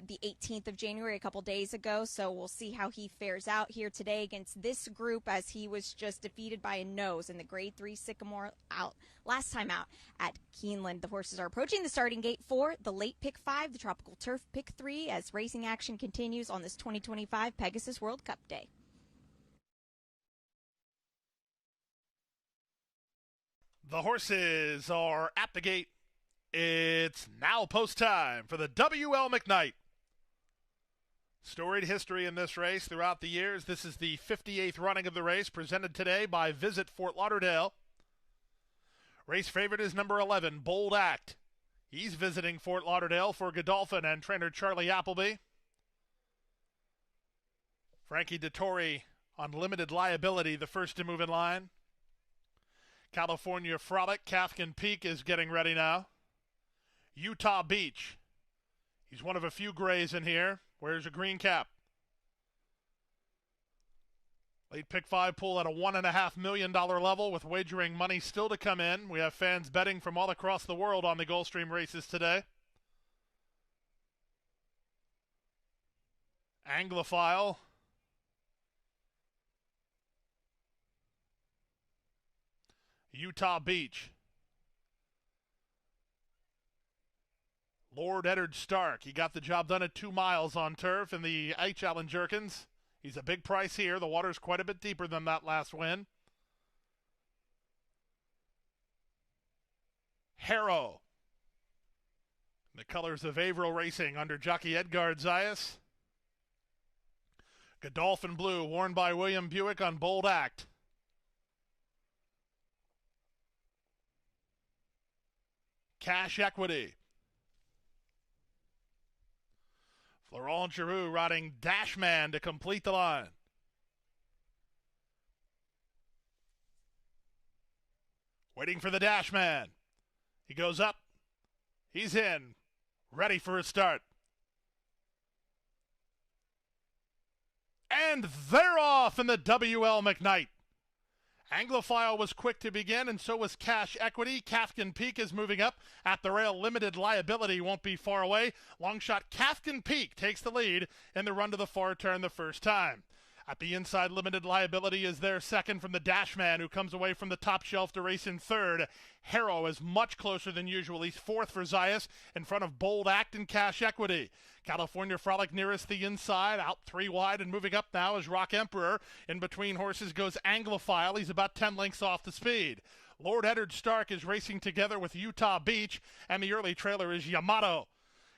[SPEAKER 2] the 18th of January, a couple days ago, so we'll see how he fares out here today against this group, as he was just defeated by a nose in the Grade 3 Sycamore last time out at Keeneland. The horses are approaching the starting gate for the late pick 5, the Tropical Turf pick 3, as racing action continues on this 2025 Pegasus World Cup Day.
[SPEAKER 1] The horses are at the gate. It's now post time for the W.L. McKnight. Storied history in this race throughout the years. This is the 58th running of the race, presented today by Visit Fort Lauderdale. Race favorite is number 11, Bold Act. He's visiting Fort Lauderdale for Godolphin and trainer Charlie Appleby. Frankie Dettori on limited liability, the first to move in line. California Frolic, Kafkin Peak is getting ready now. Utah Beach. He's one of a few grays in here. Wears a green cap. Late pick 5 pool at a $1.5 million level with wagering money still to come in. We have fans betting from all across the world on the Gulfstream races today. Anglophile. Utah Beach. Lord Eddard Stark. He got the job done at 2 miles on turf in the H. Allen Jerkins. He's a big price here. The water's quite a bit deeper than that last win. Harrow. The colors of Averill Racing under jockey Edgard Zayas. Godolphin Blue, worn by William Buick on Bold Act. Cash Equity. Florent Giroux riding Dashman to complete the line. Waiting for the Dashman. He goes up. He's in. Ready for a start. And they're off in the W.L. McKnight. Anglophile was quick to begin, and so was Cash Equity. Kafkin Peak is moving up. At the rail, limited liability won't be far away. Long shot Kafkin Peak takes the lead in the run to the far turn the first time. At the inside, limited liability is there second from the Dashman, who comes away from the top shelf to race in third. Harrow is much closer than usual. He's fourth for Zayas in front of Bold Act and Cash Equity. California Frolic nearest the inside, out 3 wide, and moving up now is Rock Emperor. In between horses goes Anglophile. He's about 10 lengths off the speed. Lord Eddard Stark is racing together with Utah Beach, and the early trailer is Yamato.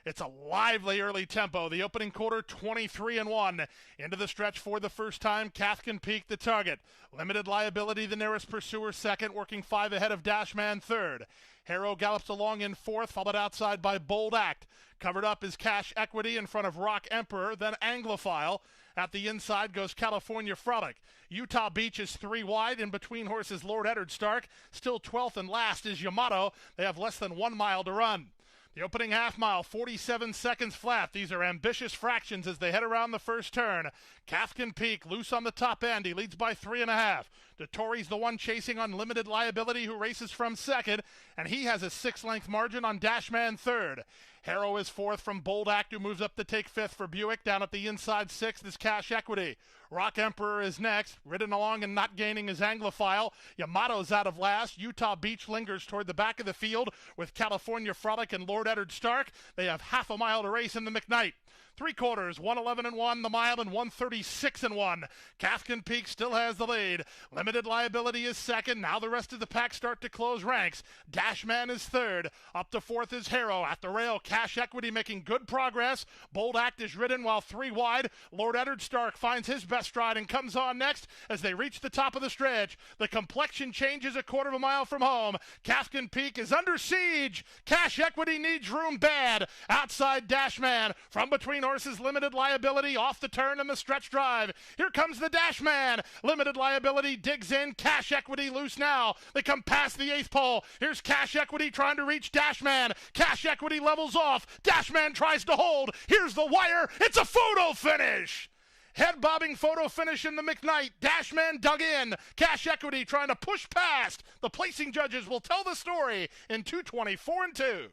[SPEAKER 1] It's a lively early tempo. The opening quarter, 23-1. Into the stretch for the first time, Kafkin Peak the target. Limited liability, the nearest pursuer second, working 5 ahead of Dashman third. Harrow gallops along in fourth, followed outside by Bold Act. Covered up is Cash Equity in front of Rock Emperor, then Anglophile. At the inside goes California Frolic. Utah Beach is 3 wide. In between horses, Lord Eddard Stark. Still 12th and last is Yamato. They have less than 1 mile to run. The opening half mile, 47 seconds flat. These are ambitious fractions as they head around the first turn. Kafkin Peak loose on the top end. He leads by 3.5. DeTore's the one chasing Unlimited Liability, who races from second, and he has a 6-length margin on Dashman third. Harrow is fourth from Bold Act, who moves up to take fifth for Buick. Down at the inside sixth is Cash Equity. Rock Emperor is next, ridden along and not gaining his Anglophile. Yamato's out of last. Utah Beach lingers toward the back of the field with California Frolic and Lord Eddard Stark. They have half a mile to race in the McKnight. 3/4, 1:11.1 the mile and 1:36.1. Kafkin Peak still has the lead. Limited Liability is second. Now the rest of the pack start to close ranks. Dashman is third. Up to fourth is Harrow. At the rail, Cash Equity making good progress. Bold Act is ridden while 3 wide. Lord Eddard Stark finds his best stride and comes on next as they reach the top of the stretch. The complexion changes a 1/4 mile from home. Kafkin Peak is under siege. Cash Equity needs room bad. Outside Dashman from between horses. Limited Liability off the turn in the stretch drive. Here comes the Dashman. Limited Liability digs in. Cash Equity loose now. They come past the 8th pole. Here's Cash Equity trying to reach Dashman. Cash Equity levels off. Dashman tries to hold. Here's the wire. It's a photo finish. Head bobbing photo finish in the McKnight. Dashman dug in. Cash Equity trying to push past. The placing judges will tell the story in 2:24.2.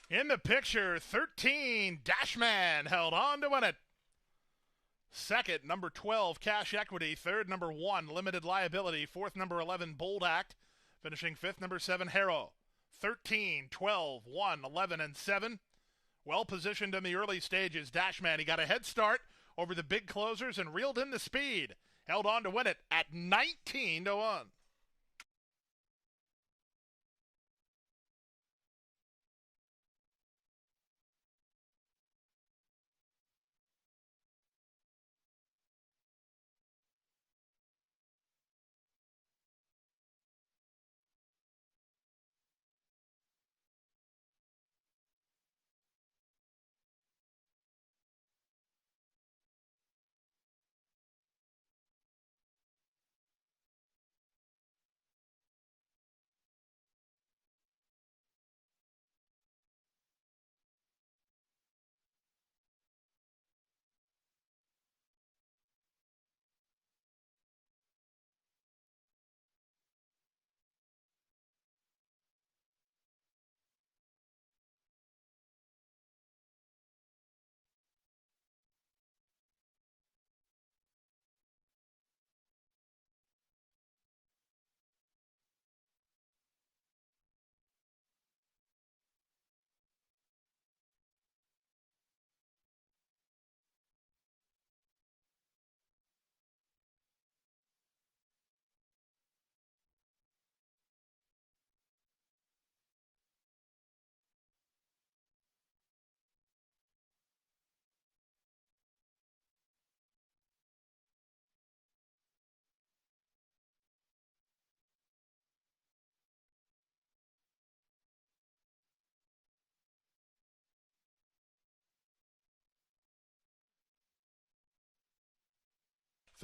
[SPEAKER 1] In the picture, 13, Dashman held on to win it. Second, number 12, Cash Equity. Third, number 1, Limited Liability. Fourth, number 11, Bold Act. Finishing fifth, number 7, Harrow. 13, 12, 1, 11, and 7. Well positioned in the early stages. Dashman, he got a head start over the big closers and reeled in the speed. Held on to win it at 19-1.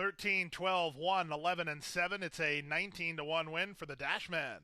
[SPEAKER 1] 13, 12, 1, 11, and 7. It's a 19-1 win for the Dashman.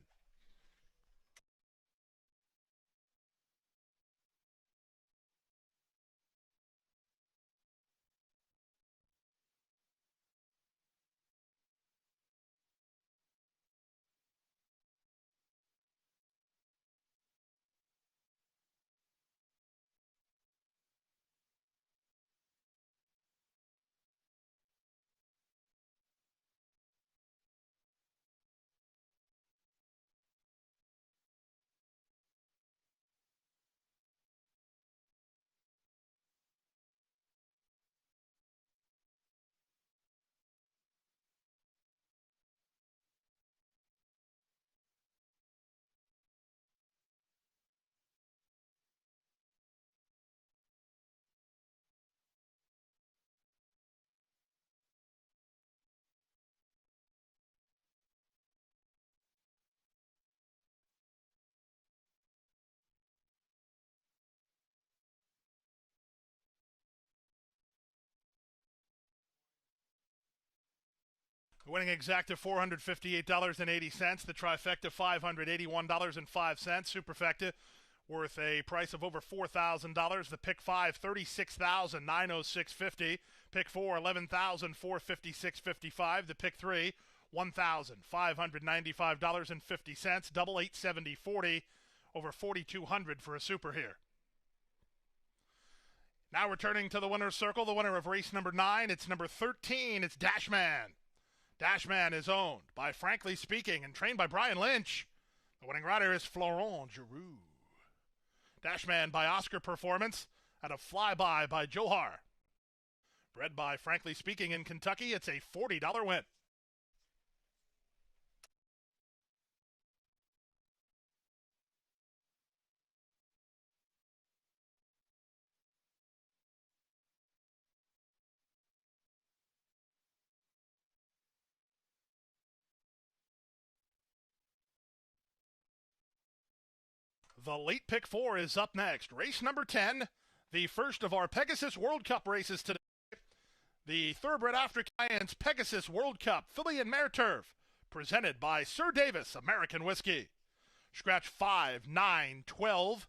[SPEAKER 1] The winning exacta $458.80. The trifecta $581.05. Superfecta worth a price of over $4,000. The pick 5 $36,906.50. Pick 4 $11,456.55. The pick 3 $1,595.50. Double 870.40. Over $4,200 for a super here. Now returning to the winner's circle, the winner of race number 9. It's number 13. It's Dashman. Dashman is owned by Frankly Speaking and trained by Brian Lynch. The winning rider is Florent Giroux. Dashman by Oscar Performance out of Flyby by Johar. Bred by Frankly Speaking in Kentucky, it's a $40 win. The late pick 4 is up next. Race number 10, the first of our Pegasus World Cup races today. The Thoroughbred Afrikaans Pegasus World Cup Filly and Mare Turf, presented by Sir Davis American Whiskey. Scratch 5, 9, 12,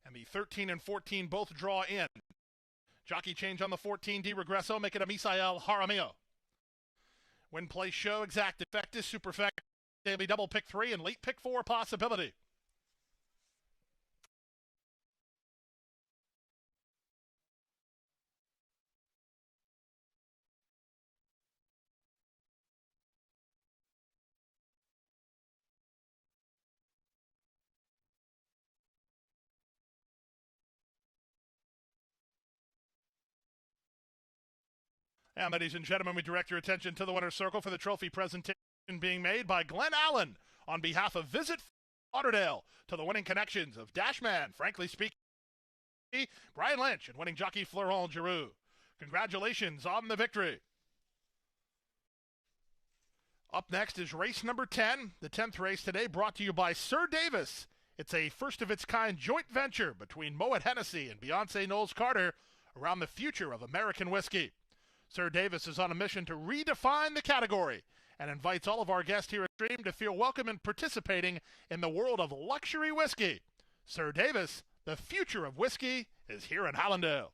[SPEAKER 1] and the 13 and 14 both draw in. Jockey change on the 14, Di Regresso, make it a Misael Jaramillo. Win, place, show, exact, effective, superfecta, daily double pick 3, and late pick 4 possibility. And ladies and gentlemen, we direct your attention to the winner's circle for the trophy presentation being made by Glenn Allen on behalf of Visit Lauderdale to the winning connections of Dashman, Frankly Speaking, Brian Lynch, and winning jockey Florent Giroux. Congratulations on the victory. Up next is race number 10, the 10th race today, brought to you by Sir Davis. It's a first-of-its-kind joint venture between Moet Hennessy and Beyonce Knowles Carter around the future of American whiskey. Sir Davis is on a mission to redefine the category and invites all of our guests here at Stream to feel welcome in participating in the world of luxury whiskey. Sir Davis, the future of whiskey, is here in Hallandale.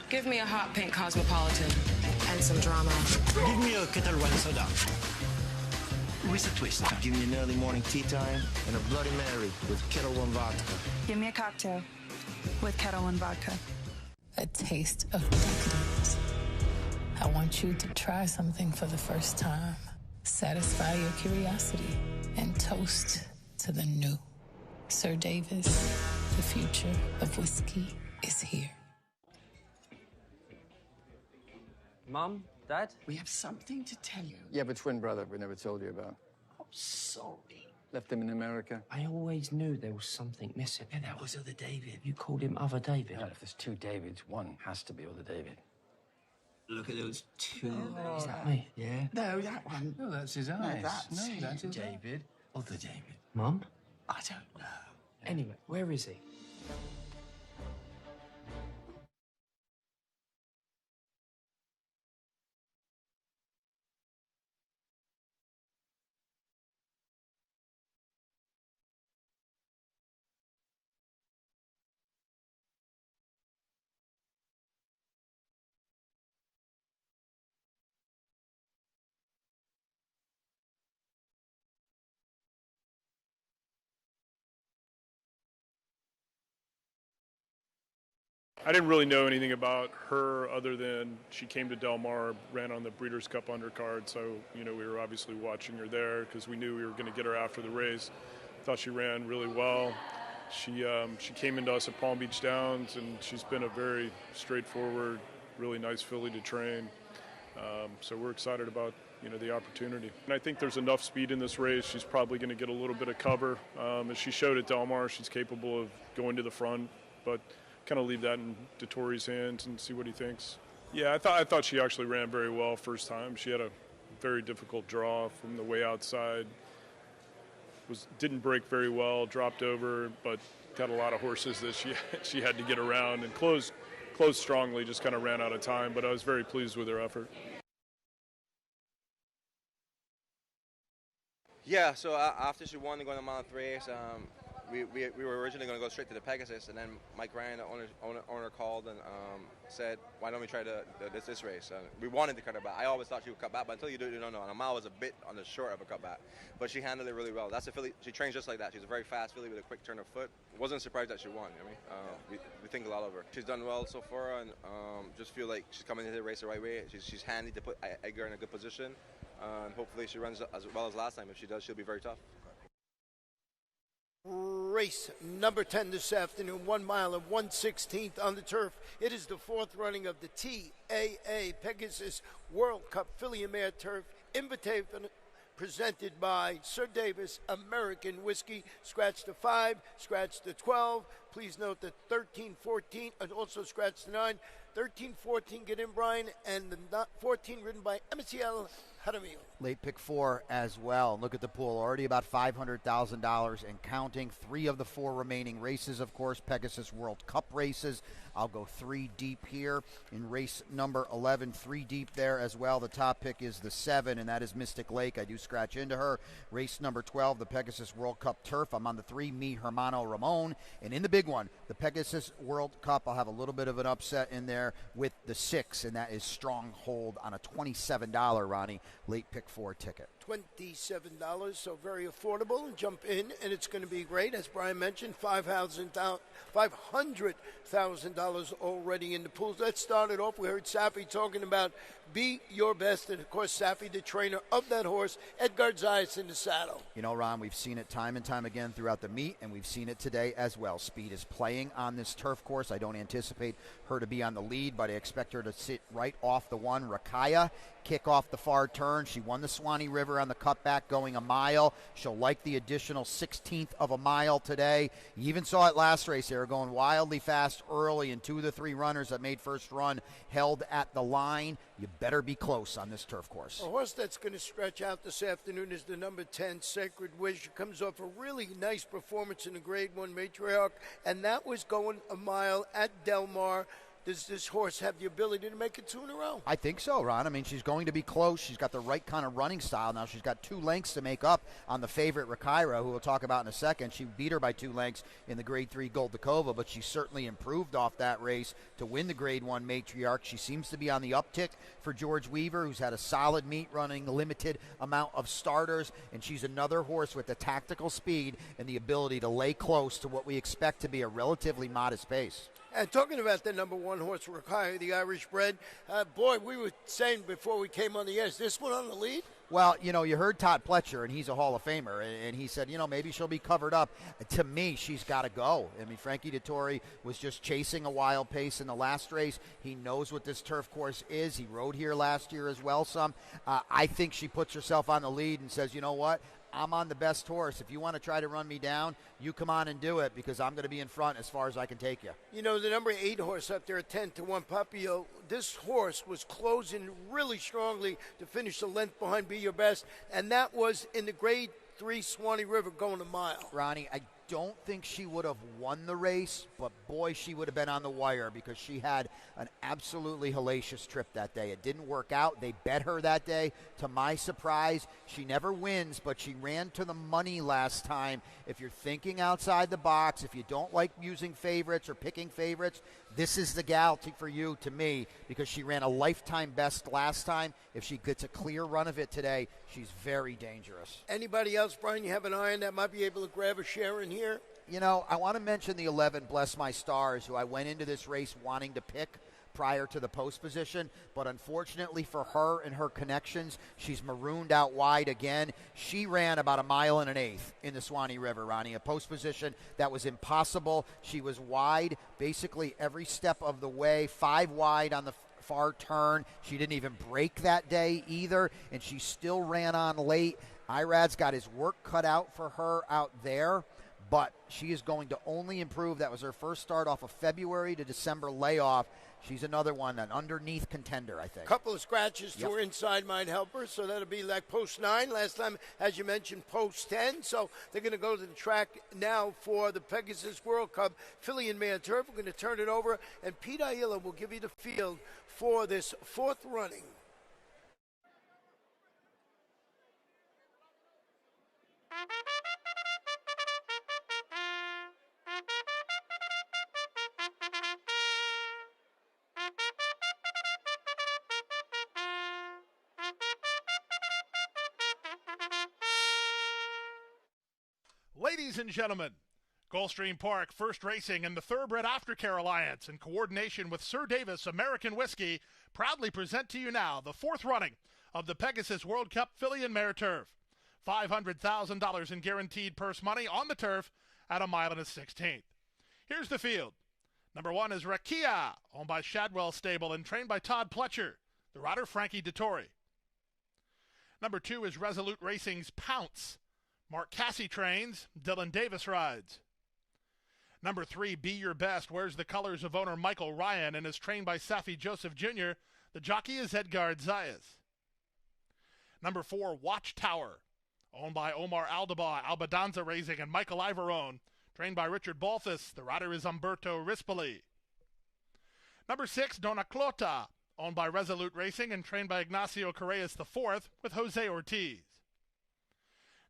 [SPEAKER 3] Give me a hot pink cosmopolitan and some drama.
[SPEAKER 4] Give me a Kettle One soda. With a twist. Give me an early morning tea time and a Bloody Mary with Kettle One vodka.
[SPEAKER 5] Give me a cocktail with Kettle One vodka.
[SPEAKER 6] A taste of decadence. I want you to try something for the first time. Satisfy your curiosity and toast to the new. Sir Davis, the future of whiskey is here.
[SPEAKER 13] Mom, Dad?
[SPEAKER 14] We have something to tell you.
[SPEAKER 15] You have a twin brother we never told you about.
[SPEAKER 14] Oh, sorry.
[SPEAKER 15] Left him in America.
[SPEAKER 14] I always knew there was something missing. And that was Other David. You called him Other David.
[SPEAKER 15] Well, if there's two Davids, one has to be Other David.
[SPEAKER 14] Look at those two.
[SPEAKER 15] Oh,
[SPEAKER 14] is that me?
[SPEAKER 15] Yeah.
[SPEAKER 14] No, that one.
[SPEAKER 15] No, that's his eyes.
[SPEAKER 14] No, that's
[SPEAKER 15] his
[SPEAKER 14] David. Other David. Mum? I don't know. Anyway, where is he?
[SPEAKER 16] I didn't really know anything about her other than she came to Del Mar, ran on the Breeders' Cup undercard. So, we were obviously watching her there because we knew we were going to get her after the race. Thought she ran really well. She came into us at Palm Beach Downs, and she's been a very straightforward, really nice filly to train. So we're excited about, the opportunity. And I think there's enough speed in this race. She's probably going to get a little bit of cover. As she showed at Del Mar, she's capable of going to the front, but kind of leave that in DeTore's hands and see what he thinks. Yeah, I thought she actually ran very well first time. She had a very difficult draw from the way outside. Didn't break very well, dropped over, but got a lot of horses that she had to get around and closed strongly, just kind of ran out of time, but I was very pleased with her effort.
[SPEAKER 17] Yeah, so after she won going to Mile 3 race, we were originally going to go straight to the Pegasus, and then Mike Ryan, the owner called and said, why don't we try this race? We wanted to cut her back. I always thought she would cut back, but until you do, you don't know. And a mile was a bit on the short of a cut back. But she handled it really well. That's a filly. She trains just like that. She's a very fast filly with a quick turn of foot. Wasn't surprised that she won. We think a lot of her. She's done well so far, and just feel like she's coming into the race the right way. She's handy to put Edgar in a good position. And hopefully she runs as well as last time. If she does, she'll be very tough.
[SPEAKER 8] Race number 10 this afternoon, 1 mile and 1/16 on the turf. It is the fourth running of the TAA Pegasus World Cup Filly and Mare Turf Invitation presented by Sir Davis American Whiskey. Scratch the 5, scratch the 12. Please note that 13, 14, and also scratch the 9. 13, 14, get in, Brian, and the 14 ridden by MCL Jaramillo.
[SPEAKER 9] Late pick 4 as well. Look at the pool, already about $500,000 and counting. 3 of the 4 remaining races, of course, Pegasus World Cup races. I'll go 3 deep here in race number 11. 3 deep there as well. The top pick is the 7, and that is Mystic Lake. I do scratch into her. Race number 12, the Pegasus World Cup Turf. I'm on the 3, Mi Hermano Ramon. And in the big one, the Pegasus World Cup, I'll have a little bit of an upset in there with the 6, and that is Stronghold on a $27, Ronnie, late pick 4 ticket.
[SPEAKER 8] $27, so very affordable. And jump in, and it's going to be great. As Brian mentioned, $500,000 already in the pools. Let's start it off. We heard Safi talking about be your best, and of course, Safi, the trainer of that horse, Edgar Zayas in the saddle.
[SPEAKER 9] Ron, we've seen it time and time again throughout the meet, and we've seen it today as well. Speed is playing on this turf course. I don't anticipate her to be on the lead, but I expect her to sit right off the 1. Rakaya, kick off the far turn. She won the Swanee River on the cutback going a mile. She'll like the additional 16th of a mile today. You even saw it last race. They were going wildly fast early, and 2 of the 3 runners that made first run held at the line. You better be close on this turf course.
[SPEAKER 8] A horse that's going to stretch out this afternoon is the number 10, Sacred Wish. She comes off a really nice performance in the Grade 1 Matriarch, and that was going a mile at Del Mar. does this horse have the ability to make it 2 in a row?
[SPEAKER 9] I think so, Ron. I mean, she's going to be close. She's got the right kind of running style. Now, she's got 2 lengths to make up on the favorite Rakaira, who we'll talk about in a second. She beat her by 2 lengths in the Grade 3 Goldakova, but she certainly improved off that race to win the Grade 1 Matriarch. She seems to be on the uptick for George Weaver, who's had a solid meet running a limited amount of starters, and she's another horse with the tactical speed and the ability to lay close to what we expect to be a relatively modest pace.
[SPEAKER 8] And talking about the number 1 horse, Rakaira, the Irish bred, boy, we were saying before we came on the air, is this one on the lead?
[SPEAKER 9] Well, you know, you heard Todd Pletcher, and he's a Hall of Famer, and he said, you know, maybe she'll be covered up. To me, she's got to go. I mean, Frankie Dettori was just chasing a wild pace in the last race. He knows what this turf course is. He rode here last year as well some. I think she puts herself on the lead and says, you know what? I'm on the best horse. If you want to try to run me down, you come on and do it, because I'm going to be in front as far as I can take you.
[SPEAKER 8] You know, the number 8 horse up there at 10-1 Papio, this horse was closing really strongly to finish the length behind Be Your Best, and that was in the Grade 3 Swanee River going a mile.
[SPEAKER 9] Ronnie, I don't think she would have won the race, but boy, she would have been on the wire, because she had an absolutely hellacious trip that day. It didn't work out. They bet her that day. To my surprise, she never wins, but she ran to the money last time. If you're thinking outside the box, if you don't like using favorites or picking favorites, this is the gal for you, to me, because she ran a lifetime best last time. If she gets a clear run of it today, she's very dangerous.
[SPEAKER 8] Anybody else, Brian, you have an eye on that might be able to grab a share in here?
[SPEAKER 9] You know, I want to mention the 11, Bless My Stars, who I went into this race wanting to pick prior to the post position, but unfortunately for her and her connections, she's marooned out wide again. She ran about 1.1 miles in the Swanee River, Ronnie, a post position that was impossible. She was wide basically every step of the way, 5 wide on the far turn. She didn't even break that day either, and she still ran on late. Irad's got his work cut out for her out there, but she is going to only improve. That was her first start off of February to December layoff. She's another one, an underneath contender, I think.
[SPEAKER 8] Couple of scratches to her inside might help her, so that'll be like post 9. Last time, as you mentioned, post 10. So they're going to go to the track now for the Pegasus World Cup. Filly and Mare Turf. We're going to turn it over, and Pete Aiello will give you the field for this 4th running.
[SPEAKER 1] Ladies and gentlemen, Gulfstream Park First Racing and the Thoroughbred Aftercare Alliance, in coordination with Sir Davis American Whiskey, proudly present to you now the 4th running of the Pegasus World Cup Filly and Mare Turf. $500,000 in guaranteed purse money on the turf at 1 1/16 miles. Here's the field. Number 1 is Rakia, owned by Shadwell Stable and trained by Todd Pletcher, the rider Frankie Dettori. Number 2 is Resolute Racing's Pounce. Mark Cassie trains, Dylan Davis rides. Number 3, Be Your Best, wears the colors of owner Michael Ryan and is trained by Safi Joseph Jr. The jockey is Edgard Zayas. Number 4, Watchtower, owned by Omar Aldaba, Albadanza Racing, and Michael Ivorone, trained by Richard Balthus. The rider is Umberto Rispoli. Number 6, Dona Clota, owned by Resolute Racing and trained by Ignacio Correas IV with Jose Ortiz.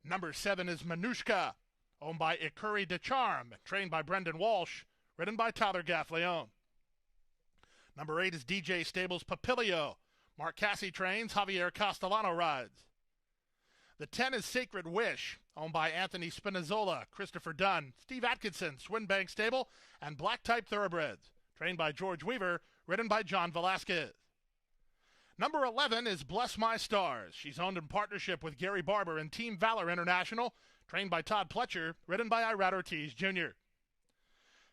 [SPEAKER 1] Number 7 is Manushka, owned by Ikuri de Charm, trained by Brendan Walsh, ridden by Tyler Gaffleone. Number 8 is DJ Stables Papilio. Mark Cassie trains, Javier Castellano rides. The 10 is Sacred Wish, owned by Anthony Spinazzola, Christopher Dunn, Steve Atkinson, Swinbank Stable, and Black Type Thoroughbreds, trained by George Weaver, ridden by John Velasquez. Number 11 is Bless My Stars. She's owned in partnership with Gary Barber and Team Valor International, trained by Todd Pletcher, ridden by Irad Ortiz Jr.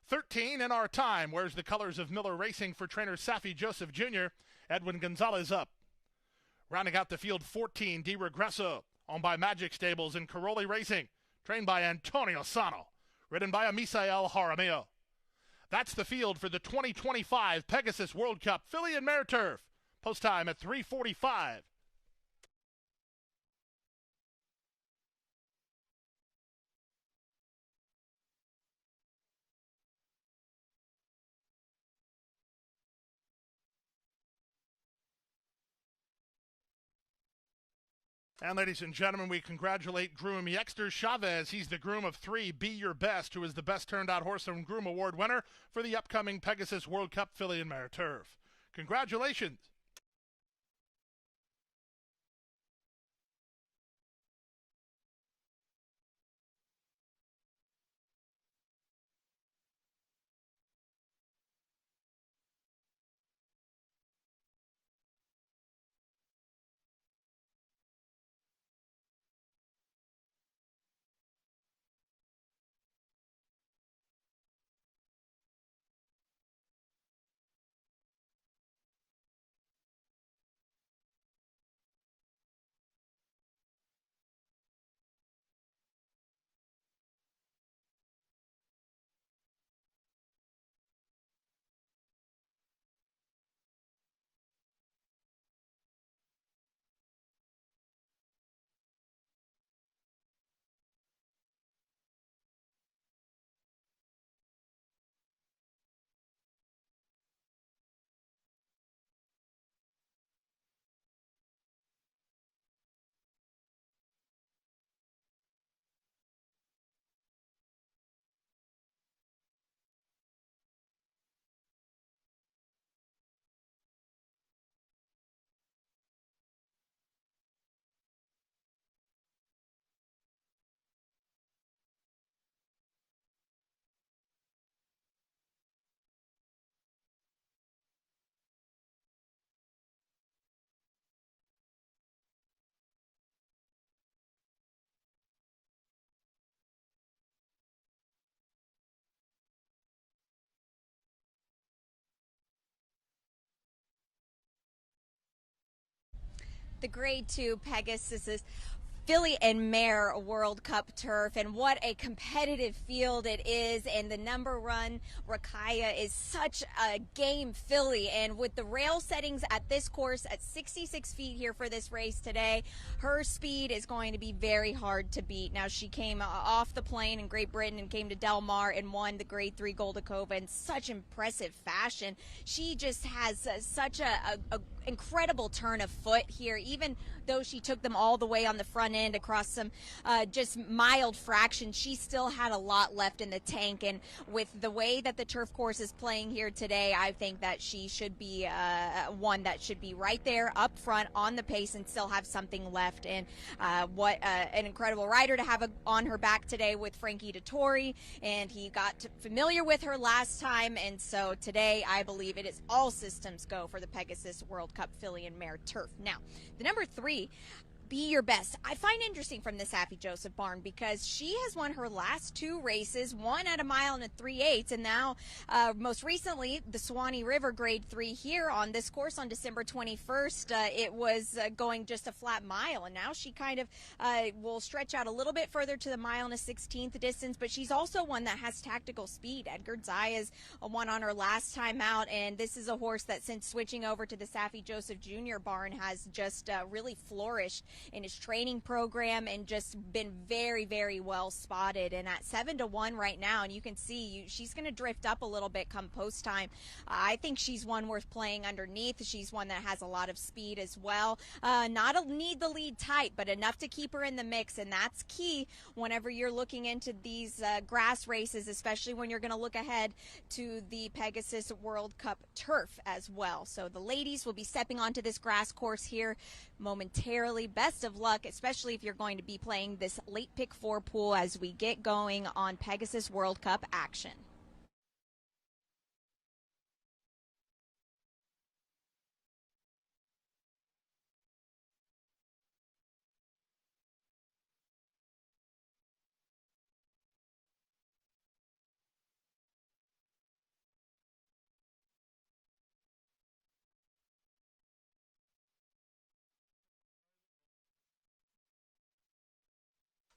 [SPEAKER 1] 13, In Our Time, wears the colors of Miller Racing for trainer Safi Joseph Jr., Edwin Gonzalez up. Rounding out the field, 14, Di Regresso, owned by Magic Stables and Caroli Racing, trained by Antonio Sano, ridden by Amisael Jaramillo. That's the field for the 2025 Pegasus World Cup Filly and Mare Turf. Post time at 3:45. And ladies and gentlemen, we congratulate groom Yexter Chavez. He's the groom of 3, Be Your Best, who is the Best Turned Out Horse and Groom Award winner for the upcoming Pegasus World Cup Filly and Mare Turf. Congratulations.
[SPEAKER 2] The Grade 2 Pegasus Filly and Mare World Cup turf, and what a competitive field it is. And the number one Rakaya is such a game filly, and with the rail settings at this course at 66 feet here for this race today, her speed is going to be very hard to beat. Now, she came off the plane in Great Britain and came to Del Mar and won the Grade 3 Goldacova in such impressive fashion. She just has such a incredible turn of foot here, even though she took them all the way on the front end across some just mild fractions. She still had a lot left in the tank, and with the way that the turf course is playing here today, I think that she should be one that should be right there up front on the pace and still have something left. And what an incredible rider to have on her back today with Frankie Dettori, and he got familiar with her last time, and so today I believe it is all systems go for the Pegasus World Cup Filly and Mare Turf. Now, the number 3, Be Your Best, I find interesting from this Saffie Joseph barn, because she has won her last 2 races, one at a mile and a 3/8, and now most recently the Swanee River Grade 3 here on this course on December 21st. It was going just a flat mile, and now she kind of will stretch out a little bit further to the mile and a 16th distance, but she's also one that has tactical speed. Edgar Zayas won on her last time out, and this is a horse that since switching over to the Saffie Joseph Jr. barn has just really flourished in his training program and just been very, very well spotted. And at 7-1 right now, and you can see she's going to drift up a little bit come post time. I think she's one worth playing underneath. She's one that has a lot of speed as well. Not a need the lead type, but enough to keep her in the mix, and that's key whenever you're looking into these grass races, especially when you're going to look ahead to the Pegasus World Cup turf as well. So the ladies will be stepping onto this grass course here momentarily. Best of luck, especially if you're going to be playing this late pick 4 pool as we get going on Pegasus World Cup action.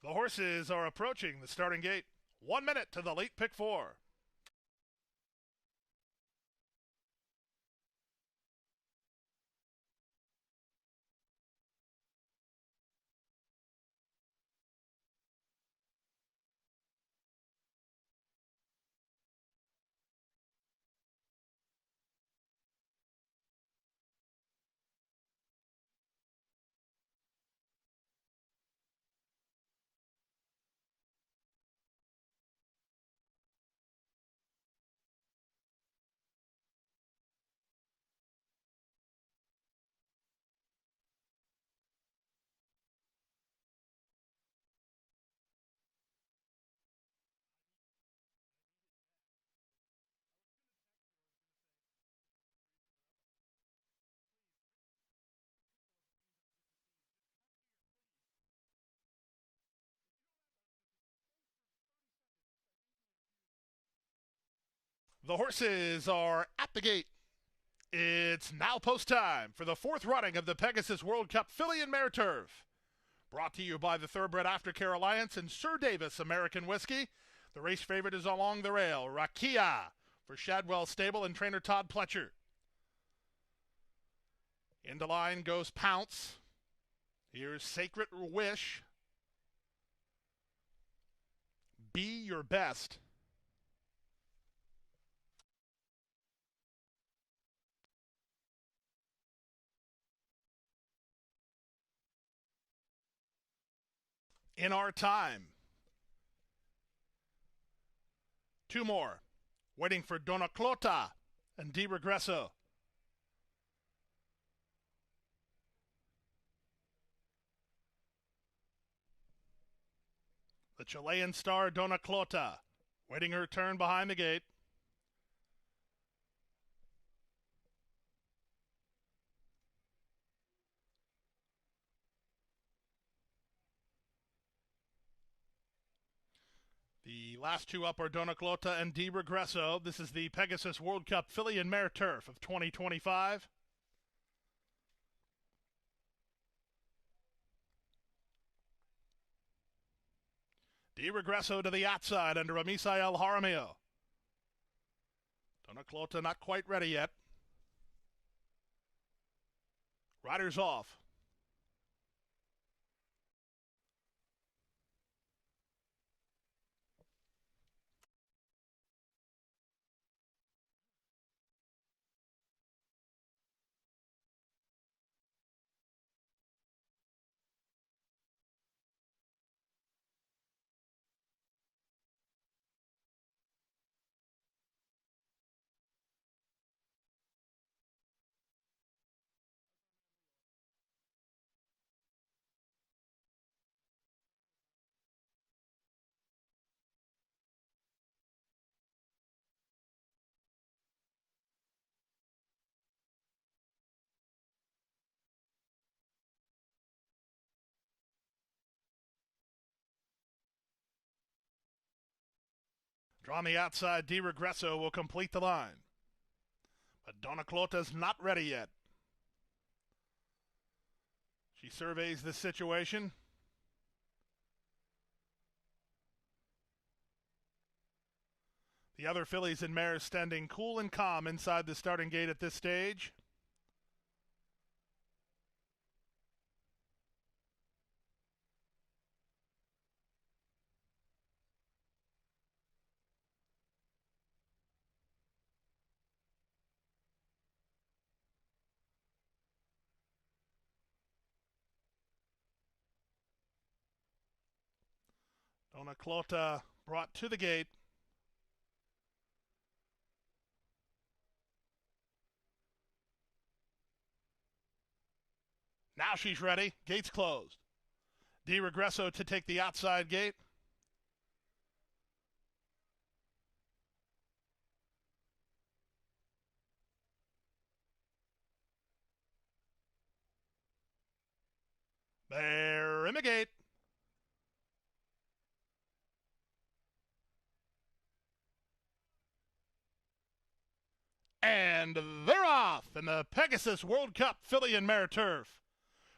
[SPEAKER 1] The horses are approaching the starting gate. 1 minute to the late pick 4. The horses are at the gate. It's now post time for the fourth running of the Pegasus World Cup Filly and Mare Turf. Brought to you by the Thoroughbred Aftercare Alliance and Sir Davis American Whiskey. The race favorite is along the rail, Rakia, for Shadwell Stable and trainer Todd Pletcher. Into line goes Pounce. Here's Sacred Wish. Be Your Best. In Our Time. Two more. Waiting for Dona Clota and Di Regresso. The Chilean star Dona Clota, waiting her turn behind the gate. The last two up are Dona Clota and Di Regresso. This is the Pegasus World Cup Filly and Mare Turf of 2025. Di Regresso to the outside under Misael Jaramillo. Dona Clota not quite ready yet. Riders off. Draw on the outside, Di Regresso will complete the line. But Dona Clota's not ready yet. She surveys the situation. The other fillies and mares standing cool and calm inside the starting gate at this stage. Dona Clota brought to the gate. Now she's ready. Gate's closed. Di Regresso to take the outside gate. They're in the gate. And they're off in the Pegasus World Cup Filly and Mare Turf.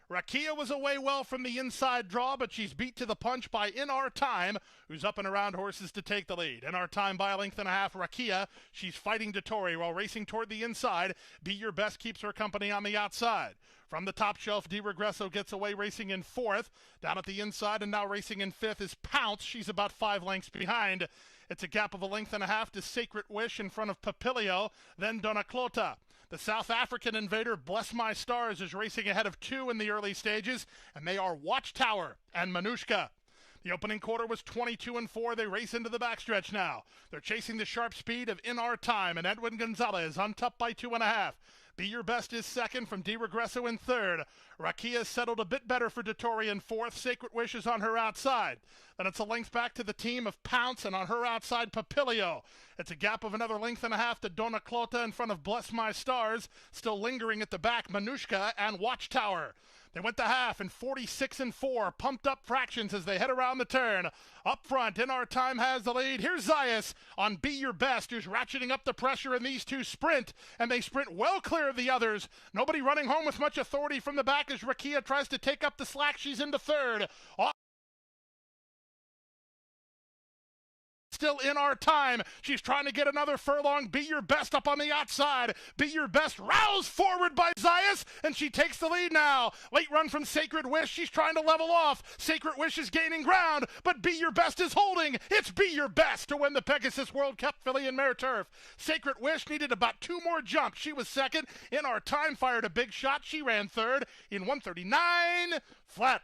[SPEAKER 1] Rakia was away well from the inside draw, but she's beat to the punch by In Our Time, who's up and around horses to take the lead. In Our Time by a length and a half. Rakia, she's fighting Dettori while racing toward the inside. Be Your Best keeps her company on the outside. From the top shelf, Di Regresso gets away racing in fourth. Down at the inside and now racing in fifth is Pounce. She's about 5 lengths behind. It's a gap of a length and a half to Sacred Wish in front of Papilio, then Dona Clota. The South African invader, Bless My Stars, is racing ahead of 2 in the early stages, and they are Watchtower and Manushka. The opening quarter was 22-4. They race into the backstretch now. They're chasing the sharp speed of In Our Time, and Edwin Gonzalez on top by 2.5. Be Your Best is second from Di Regresso in third. Rakia settled a bit better for Dettori in fourth. Sacred Wish is on her outside. Then it's a length back to the team of Pounce, and on her outside, Papilio. It's a gap of another length and a half to Dona Clota in front of Bless My Stars. Still lingering at the back, Manushka and Watchtower. They went the half in 46-4, pumped up fractions as they head around the turn. Up front, In Our Time has the lead. Here's Zayas on Be Your Best, who's ratcheting up the pressure, and these two sprint, and they sprint well clear of the others. Nobody running home with much authority from the back as Rakia tries to take up the slack. She's into third. Still In Our Time. She's trying to get another furlong. Be Your Best up on the outside. Be Your Best roused forward by Zayas, and she takes the lead now. Late run from Sacred Wish. She's trying to level off. Sacred Wish is gaining ground, but Be Your Best is holding. It's Be Your Best to win the Pegasus World Cup filly and mare turf. Sacred Wish needed about 2 more jumps. She was second. In Our Time fired a big shot. She ran third in 139 flat.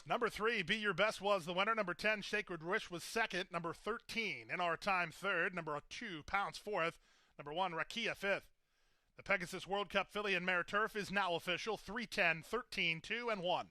[SPEAKER 1] Number 3, Be Your Best was the winner. Number 10, Sacred Wish was second. Number 13, In Our Time third. Number 2, Pounce fourth. Number 1, Rakia fifth. The Pegasus World Cup filly and mare turf is now official. 3-10, 13, 2, and 1.